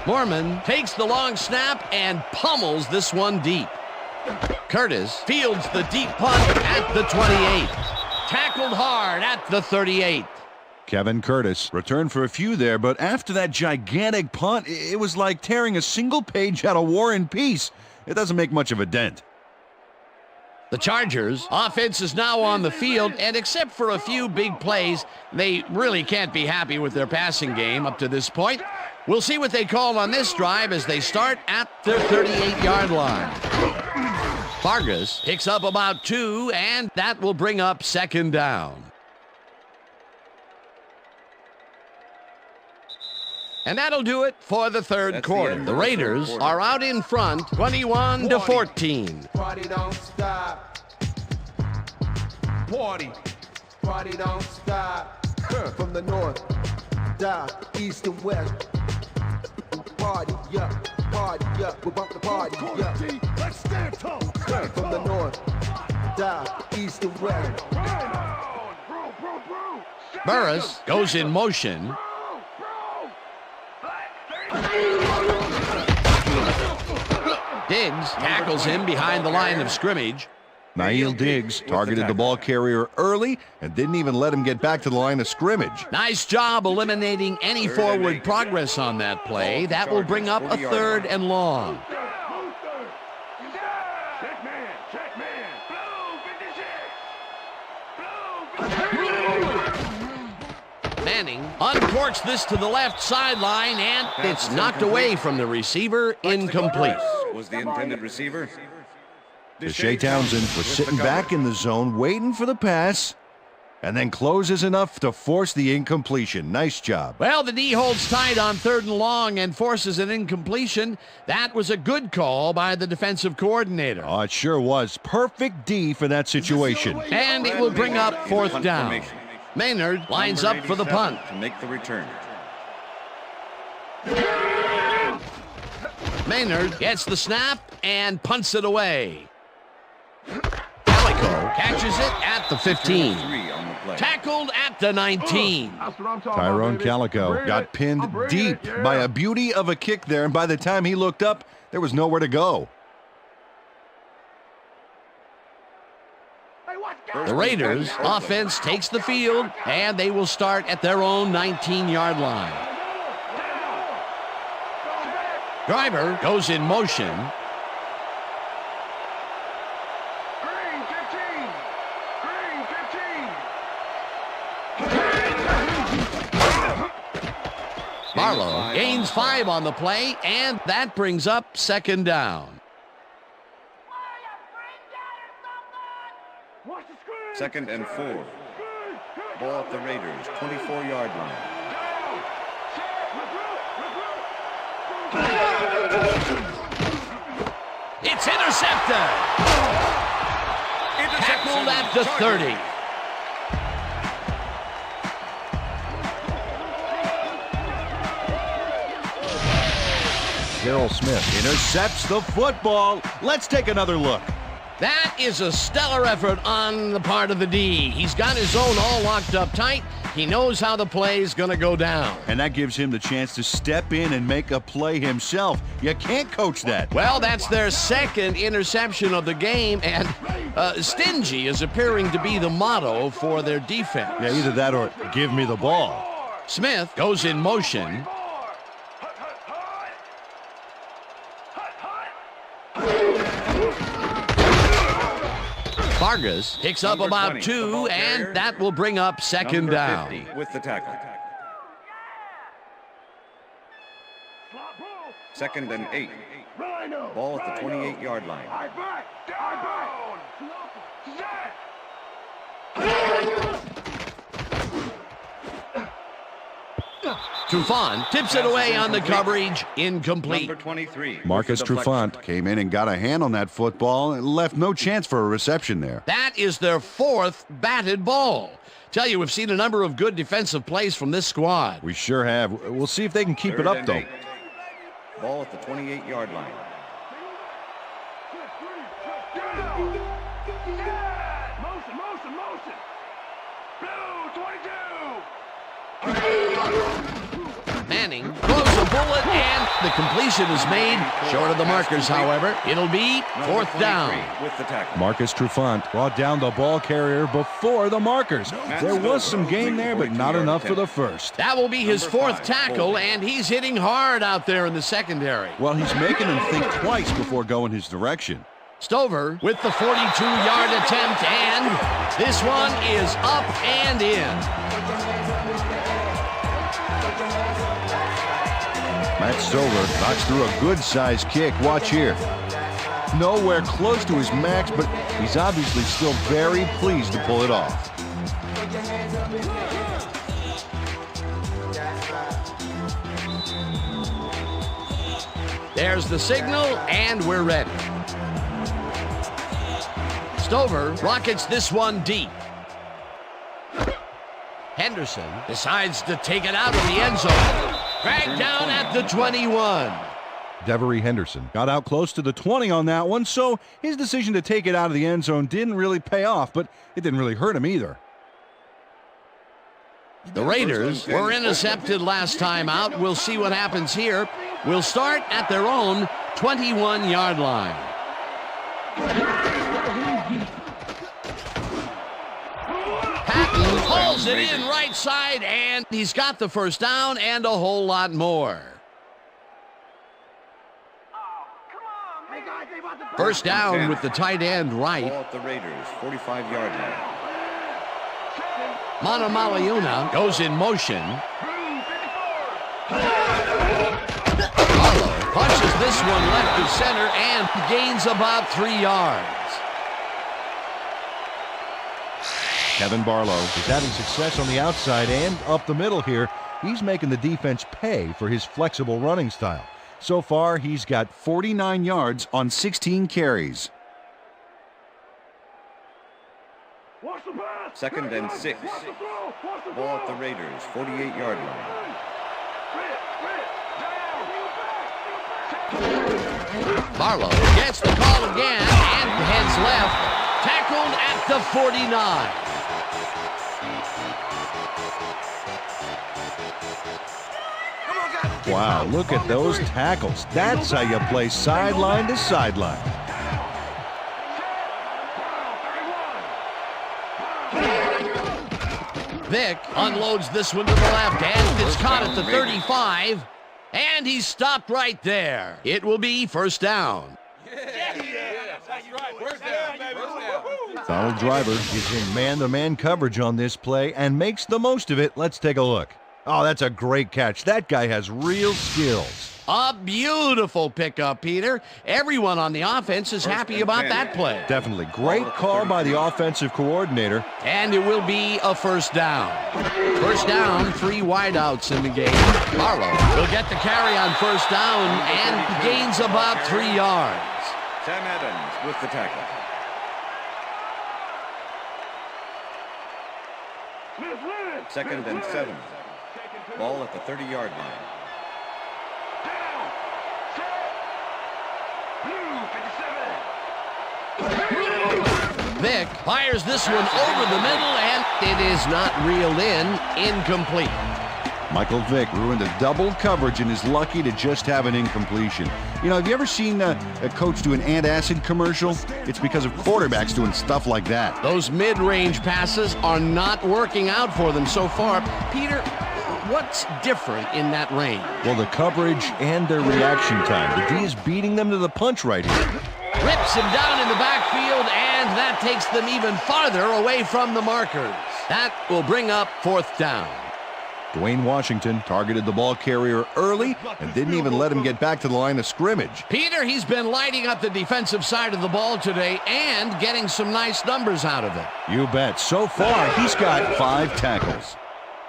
Mormon takes the long snap and pummels this one deep. Curtis fields the deep punt at the 28. Tackled hard at the 38. Kevin Curtis returned for a few there, but after that gigantic punt, it was like tearing a single page out of War and Peace. It doesn't make much of a dent. The Chargers' offense is now on the field, and except for a few big plays, they really can't be happy with their passing game up to this point. We'll see what they call on this drive as they start at their 38-yard line. Vargas picks up about 2, and that will bring up second down. And that'll do it for the third quarter. The Raiders are out in front, 21-14. Party don't stop. Party. Party don't stop. From the north, south, east, and west. Party, yeah, we bump the party, yeah. Let's stand tall. From the north, south, east, and west. Burris goes in motion. Diggs tackles him behind the line of scrimmage. Nail Diggs targeted the ball carrier early and didn't even let him get back to the line of scrimmage. Nice job eliminating any forward progress on that play. That will bring up a 3rd and long. Manning uncorks this to the left sideline, and it's knocked away from the receiver, incomplete. Was the intended receiver? Deshae Townsend was sitting back in the zone waiting for the pass, and then closes enough to force the incompletion. Nice job. Well, the D holds tight on 3rd and long and forces an incompletion. That was a good call by the defensive coordinator. Oh, it sure was. Perfect D for that situation. And it will bring up 4th down. Maynard lines up for the punt. To make the return. Maynard gets the snap and punts it away. Calico catches it at the 15. Tackled at the 19. Tyrone Calico got pinned deep by a beauty of a kick there, and by the time he looked up, there was nowhere to go. The Raiders' offense takes the field, and they will start at their own 19-yard line. Driver goes in motion. Barlow gains 5 on the play, and that brings up second down. Second and 4. Ball at the Raiders' 24-yard line. It's intercepted. Tackled at the 30. Darrell Smith intercepts the football. Let's take another look. That is a stellar effort on the part of the D. He's got his zone all locked up tight. He knows how the play's going to go down. And that gives him the chance to step in and make a play himself. You can't coach that. Well, that's their second interception of the game, and stingy is appearing to be the motto for their defense. Yeah, either that or give me the ball. Smith goes in motion. Vargas picks up about 20, 2, and that will bring up second down. 50 with the tackle. Second and 8. Ball at the 28-yard line. Trufant tips it away on the coverage, incomplete. Number 23. Marcus Trufant came in and got a hand on that football and left no chance for a reception there. That is their 4th batted ball. Tell you, we've seen a number of good defensive plays from this squad. We sure have. We'll see if they can keep it up, though. 8. Ball at the 28-yard line. Manning throws a bullet, and the completion is made short of the markers, however. It'll be 4th down. With the tackle. Marcus Trufant brought down the ball carrier before the markers. There was some gain there, but not enough for the first. That will be his 4th tackle, and he's hitting hard out there in the secondary. Well, he's making him think twice before going his direction. Stover with the 42-yard attempt, and this one is up and in. Matt Stover knocks through a good-sized kick. Watch here. Nowhere close to his max, but he's obviously still very pleased to pull it off. There's the signal, and we're ready. Stover rockets this one deep. Henderson decides to take it out of the end zone. Dragged down at the 21. Devery Henderson got out close to the 20 on that one, so his decision to take it out of the end zone didn't really pay off, but it didn't really hurt him either. The Raiders were intercepted last time out. We'll see what happens here. We'll start at their own 21-yard line. Patton pulls it in right side, and he's got the first down and a whole lot more. First down with the tight end right. Ball at the Raiders' 45-yard line. Manamalayuna goes in motion. Barlow punches this one left to center and gains about 3 yards. Kevin Barlow is having success on the outside and up the middle here. He's making the defense pay for his flexible running style. So far, he's got 49 yards on 16 carries. Second and 6. Ball at the Raiders' 48-yard line. Barlow gets the call again and heads left. Tackled at the 49. Wow, look at those tackles. That's how you play sideline to sideline. Vick unloads this one to the left, and it's caught at the 35, and he's stopped right there. It will be first down. Donald Driver is in man-to-man coverage on this play and makes the most of it. Let's take a look. Oh, that's a great catch. That guy has real skills. A beautiful pickup, Peter. Everyone on the offense is happy about that play. Definitely. Great call by the offensive coordinator. And it will be a first down. First down, 3 wideouts in the game. Barlow will get the carry on first down and gains about 3 yards. Sam Adams with the tackle. Second and 7. Ball at the 30-yard line. Vick fires this one over the middle, and it is not reeled in. Incomplete. Michael Vick ruined a double coverage and is lucky to just have an incompletion. You know, have you ever seen a coach do an antacid commercial? It's because of quarterbacks doing stuff like that. Those mid-range passes are not working out for them so far. Peter, what's different in that range? Well, the coverage and their reaction time. The D is beating them to the punch right here. Rips him down in the backfield, and that takes them even farther away from the markers. That will bring up fourth down. Dwayne Washington targeted the ball carrier early and didn't even let him get back to the line of scrimmage. Peter, he's been lighting up the defensive side of the ball today and getting some nice numbers out of it. You bet. So far, he's got 5 tackles.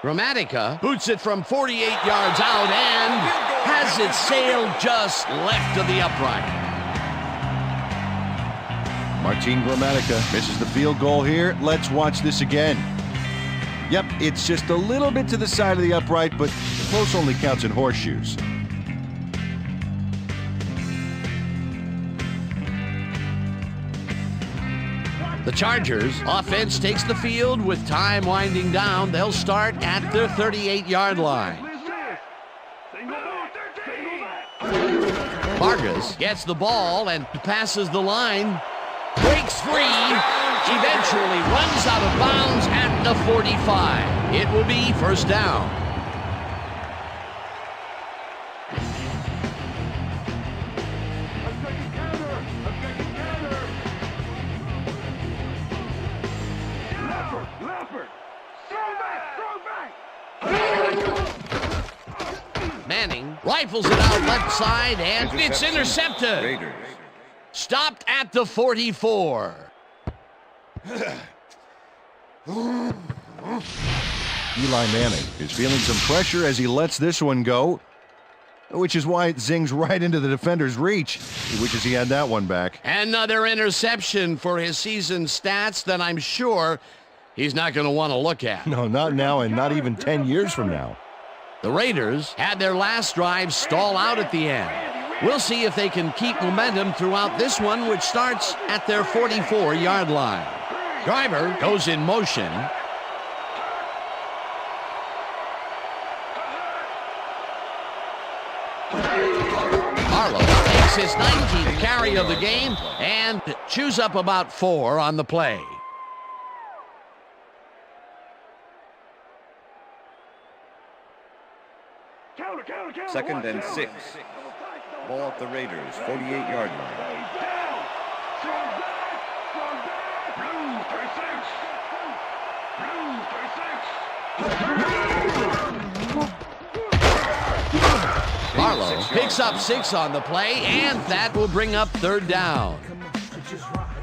Gramatica boots it from 48 yards out and has it sailed just left of the upright. Martin Gramatica misses the field goal here. Let's watch this again. Yep, it's just a little bit to the side of the upright, but close only counts in horseshoes. The Chargers offense takes the field with time winding down. They'll start at their 38-yard line. Vargas gets the ball and passes the line. Breaks free, eventually runs out of bounds at the 45. It will be first down. Manning rifles it out left side, and it's intercepted. Raiders. Stopped at the 44. Eli Manning is feeling some pressure as he lets this one go, which is why it zings right into the defender's reach. He wishes he had that one back. Another interception for his season stats that I'm sure he's not going to want to look at. No, not now and not even 10 years from now. The Raiders had their last drive stall out at the end. We'll see if they can keep momentum throughout this one, which starts at their 44-yard line. Driver goes in motion. Barlow takes his 19th carry of the game and chews up about 4 on the play. Second and 6. Ball at the Raiders, 48-yard line. Barlow picks up 6 on the play, and that will bring up third down.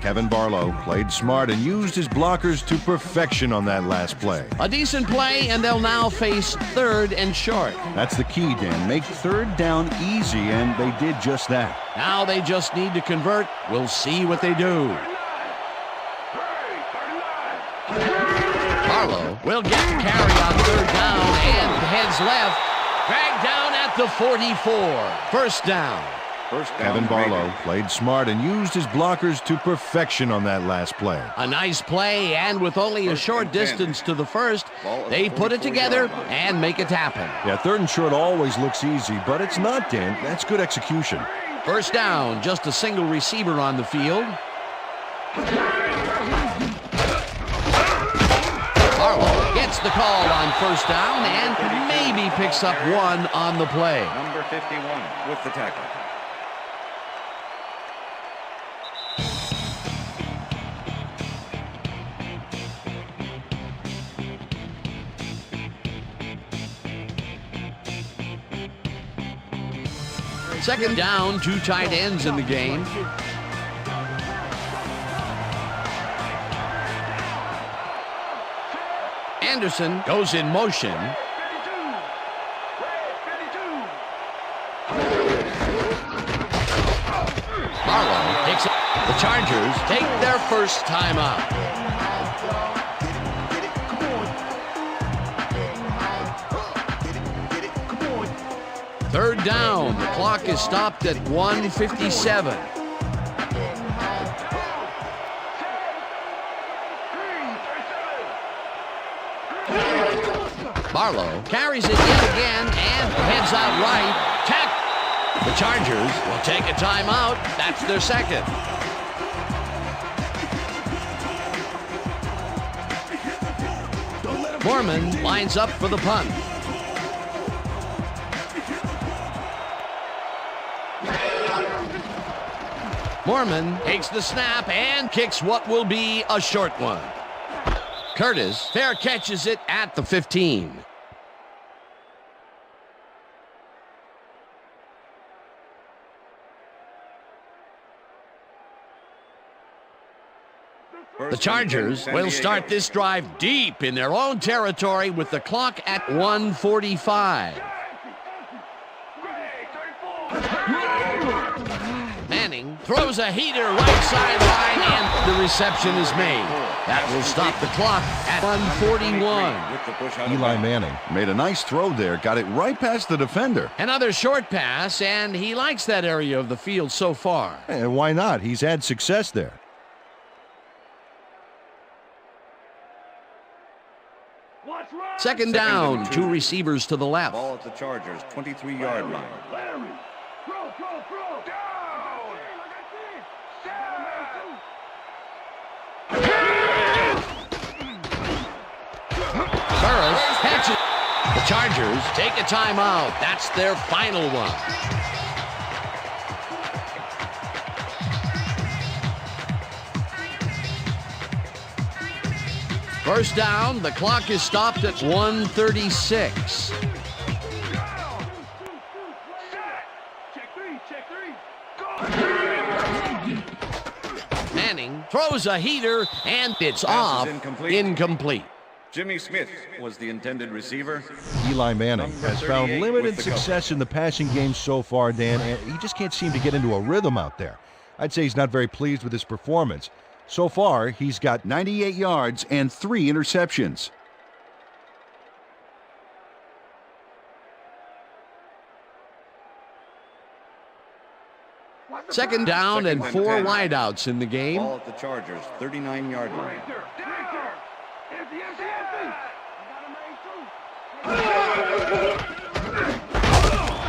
Kevin Barlow played smart and used his blockers to perfection on that last play. A decent play, and they'll now face third and short. That's the key, Dan. Make third down easy, and they did just that. Now they just need to convert. We'll see what they do. Barlow will get the carry on third down and heads left. Dragged down at the 44. First down. Kevin Barlow played smart and used his blockers to perfection on that last play. A nice play, and with only a short distance to the first, they put it together and make it happen. Yeah, third and short always looks easy, but it's not, Dan. That's good execution. First down, just a single receiver on the field. Barlow gets the call on first down and maybe picks up 1 on the play. Number 51 with the tackle. Second down, 2 tight ends in the game. Anderson goes in motion. Barlow picks up. The Chargers take their first time out. Third down. The clock is stopped at 1:57. Barlow carries it yet again and heads out right. The Chargers will take a timeout. That's their second. Mormon lines up for the punt. Mormon takes the snap and kicks what will be a short one. Curtis fair catches it at the 15. The Chargers will start this drive deep in their own territory with the clock at 1:45. Manning throws a heater right sideline, and the reception is made. That will stop the clock at 1:41. Eli Manning made a nice throw there, got it right past the defender. Another short pass, and he likes that area of the field so far. And why not? He's had success there. Second down, 2 receivers to the left. Ball at the Chargers, 23-yard line. Burris catches. The Chargers take a timeout. That's their final one. First down, the clock is stopped at 1:36. Manning throws a heater, and it's off. Incomplete. Jimmy Smith was the intended receiver. Eli Manning has found limited success in the passing game so far, Dan, and he just can't seem to get into a rhythm out there. I'd say he's not very pleased with his performance. So far, he's got 98 yards and 3 interceptions. Second down and 4 wideouts in the game. Ball at the Chargers, 39-yard line.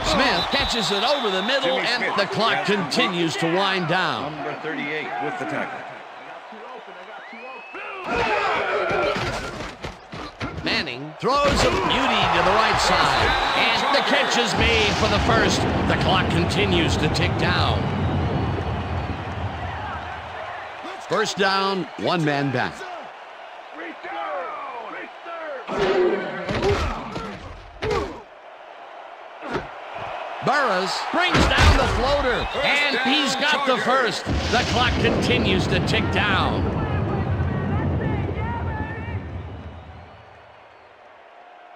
Smith catches it over the middle, and the clock continues to wind down. Number 38 with the tackle. Manning throws a beauty to the right side, and the catch is made for the first. The clock continues to tick down. First down, 1 man back. Burris brings down the floater, and he's got the first. The clock continues to tick down.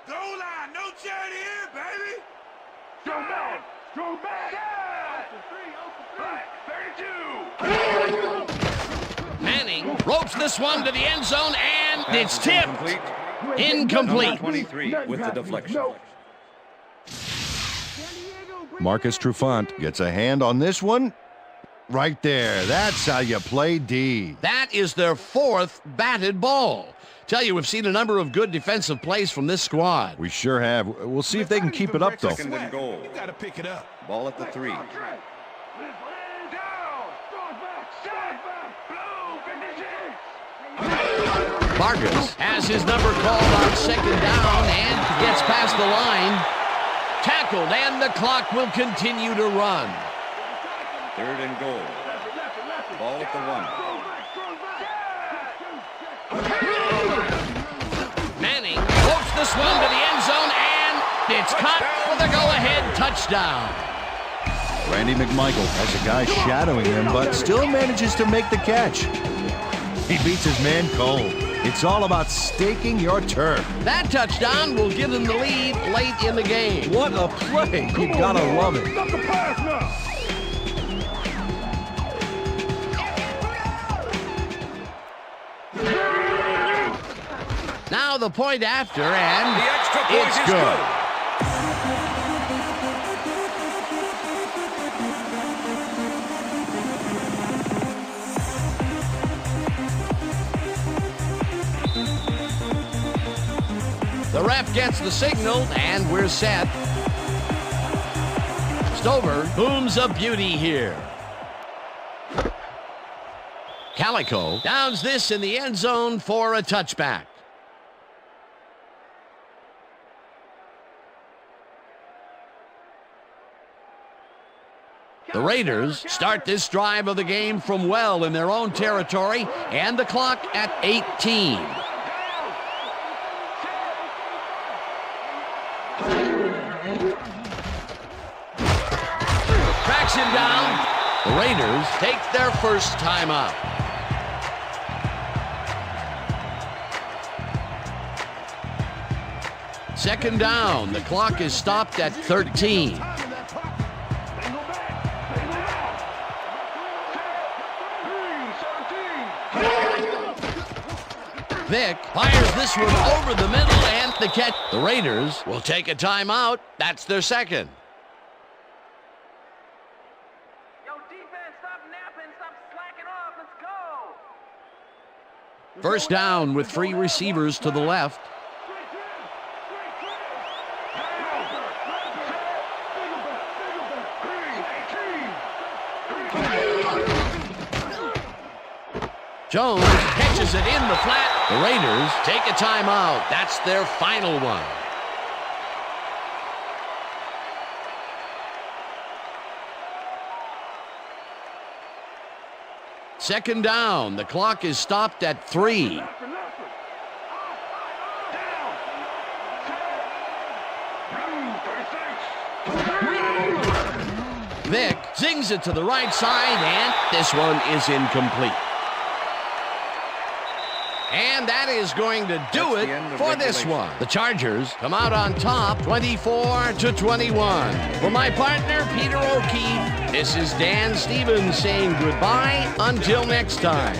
Goal line, no charity here, baby. Strong back. Yeah. 32. Manning ropes this one to the end zone, and it's tipped. Incomplete. Number 23 with the deflection. Marcus Trufant gets a hand on this one. Right there. That's how you play D. That is their 4th batted ball. Tell you, we've seen a number of good defensive plays from this squad. We sure have. We'll see if they can keep it up, though. Second and goal. You gotta pick it up. Ball at the 3. Vargas has his number called on second down and gets past the line. Tackled, and the clock will continue to run. Third and goal. Ball at the 1. Manning floats this one to the end zone, and it's caught for the go-ahead touchdown. Randy McMichael has a guy shadowing him, but still manages to make the catch. He beats his man cold. It's all about staking your turf. That touchdown will give them the lead late in the game. What a play. You gotta love it. Stop the pass now. Now the point after, and The extra point it's is good. The ref gets the signal, and we're set. Stover booms a beauty here. Calico downs this in the end zone for a touchback. The Raiders start this drive of the game from well in their own territory, and the clock at 18. Tracks him down. The Raiders take their first timeout. Second down. The clock is stopped at 13. Vick fires this one over the middle and the catch. The Raiders will take a timeout. That's their second. Yo, defense, stop napping, stop slacking off. Let's go. First down with three receivers to the left. Jones catches it in the flat. The Raiders take a timeout. That's their final one. Second down. The clock is stopped at 3. Vick zings it to the right side, and this one is incomplete. And that is going to do it for this one. The Chargers come out on top, 24-21. For my partner, Peter O'Keefe, this is Dan Stevens saying goodbye until next time.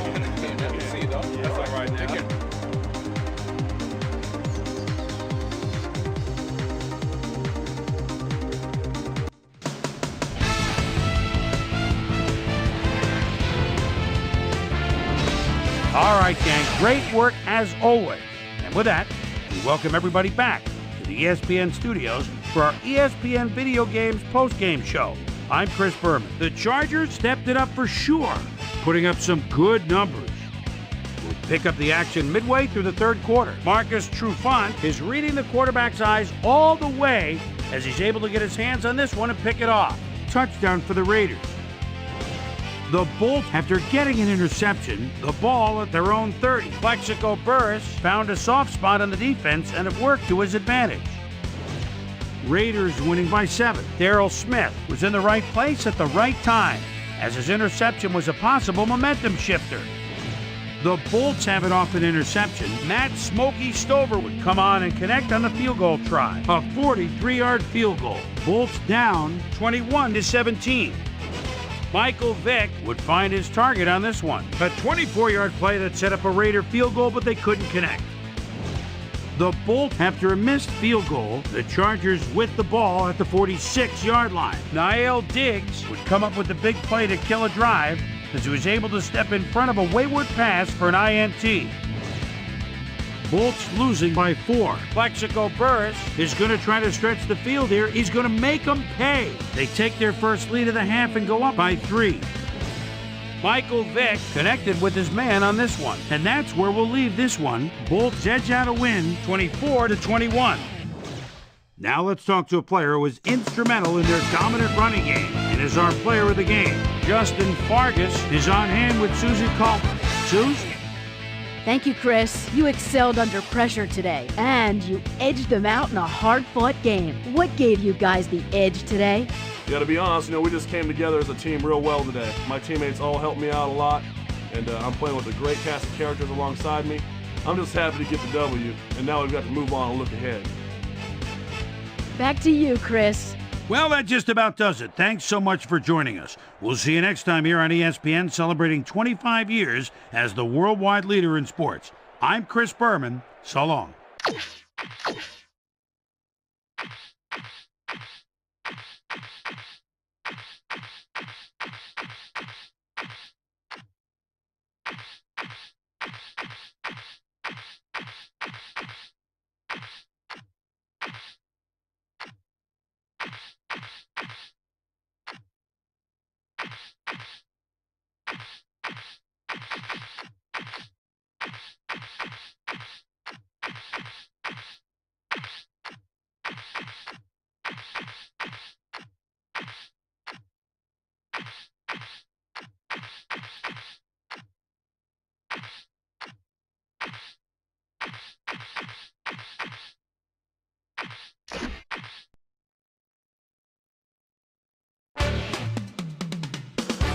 All right, gang, great work as always. And with that, we welcome everybody back to the ESPN studios for our ESPN Video Games post-game show. I'm Chris Berman. The Chargers stepped it up for sure, putting up some good numbers. We'll pick up the action midway through the third quarter. Marcus Trufant is reading the quarterback's eyes all the way as he's able to get his hands on this one and pick it off. Touchdown for the Raiders. The Bolts, after getting an interception, the ball at their own 30. Plexico Burris found a soft spot on the defense and it worked to his advantage. Raiders winning by 7. Darrell Smith was in the right place at the right time, as his interception was a possible momentum shifter. The Bolts have it off an interception. Matt Smokey Stover would come on and connect on the field goal try. A 43-yard field goal. Bolts down 21-17. Michael Vick would find his target on this one. A 24-yard play that set up a Raider field goal, but they couldn't connect. The Bolts, after a missed field goal, the Chargers with the ball at the 46-yard line. Niall Diggs would come up with the big play to kill a drive as he was able to step in front of a wayward pass for an INT. Bolts losing by 4. Plexico Burris is going to try to stretch the field here. He's going to make them pay. They take their first lead of the half and go up by 3. Michael Vick connected with his man on this one. And that's where we'll leave this one. Bolts edge out a win, 24-21. Now let's talk to a player who was instrumental in their dominant running game and is our player of the game. Justin Fargas is on hand with Susan Culver. Suze? Thank you, Chris. You excelled under pressure today, and you edged them out in a hard-fought game. What gave you guys the edge today? Yeah, to be honest, we just came together as a team real well today. My teammates all helped me out a lot, and I'm playing with a great cast of characters alongside me. I'm just happy to get the W, and now we've got to move on and look ahead. Back to you, Chris. Well, that just about does it. Thanks so much for joining us. We'll see you next time here on ESPN, celebrating 25 years as the worldwide leader in sports. I'm Chris Berman. So long.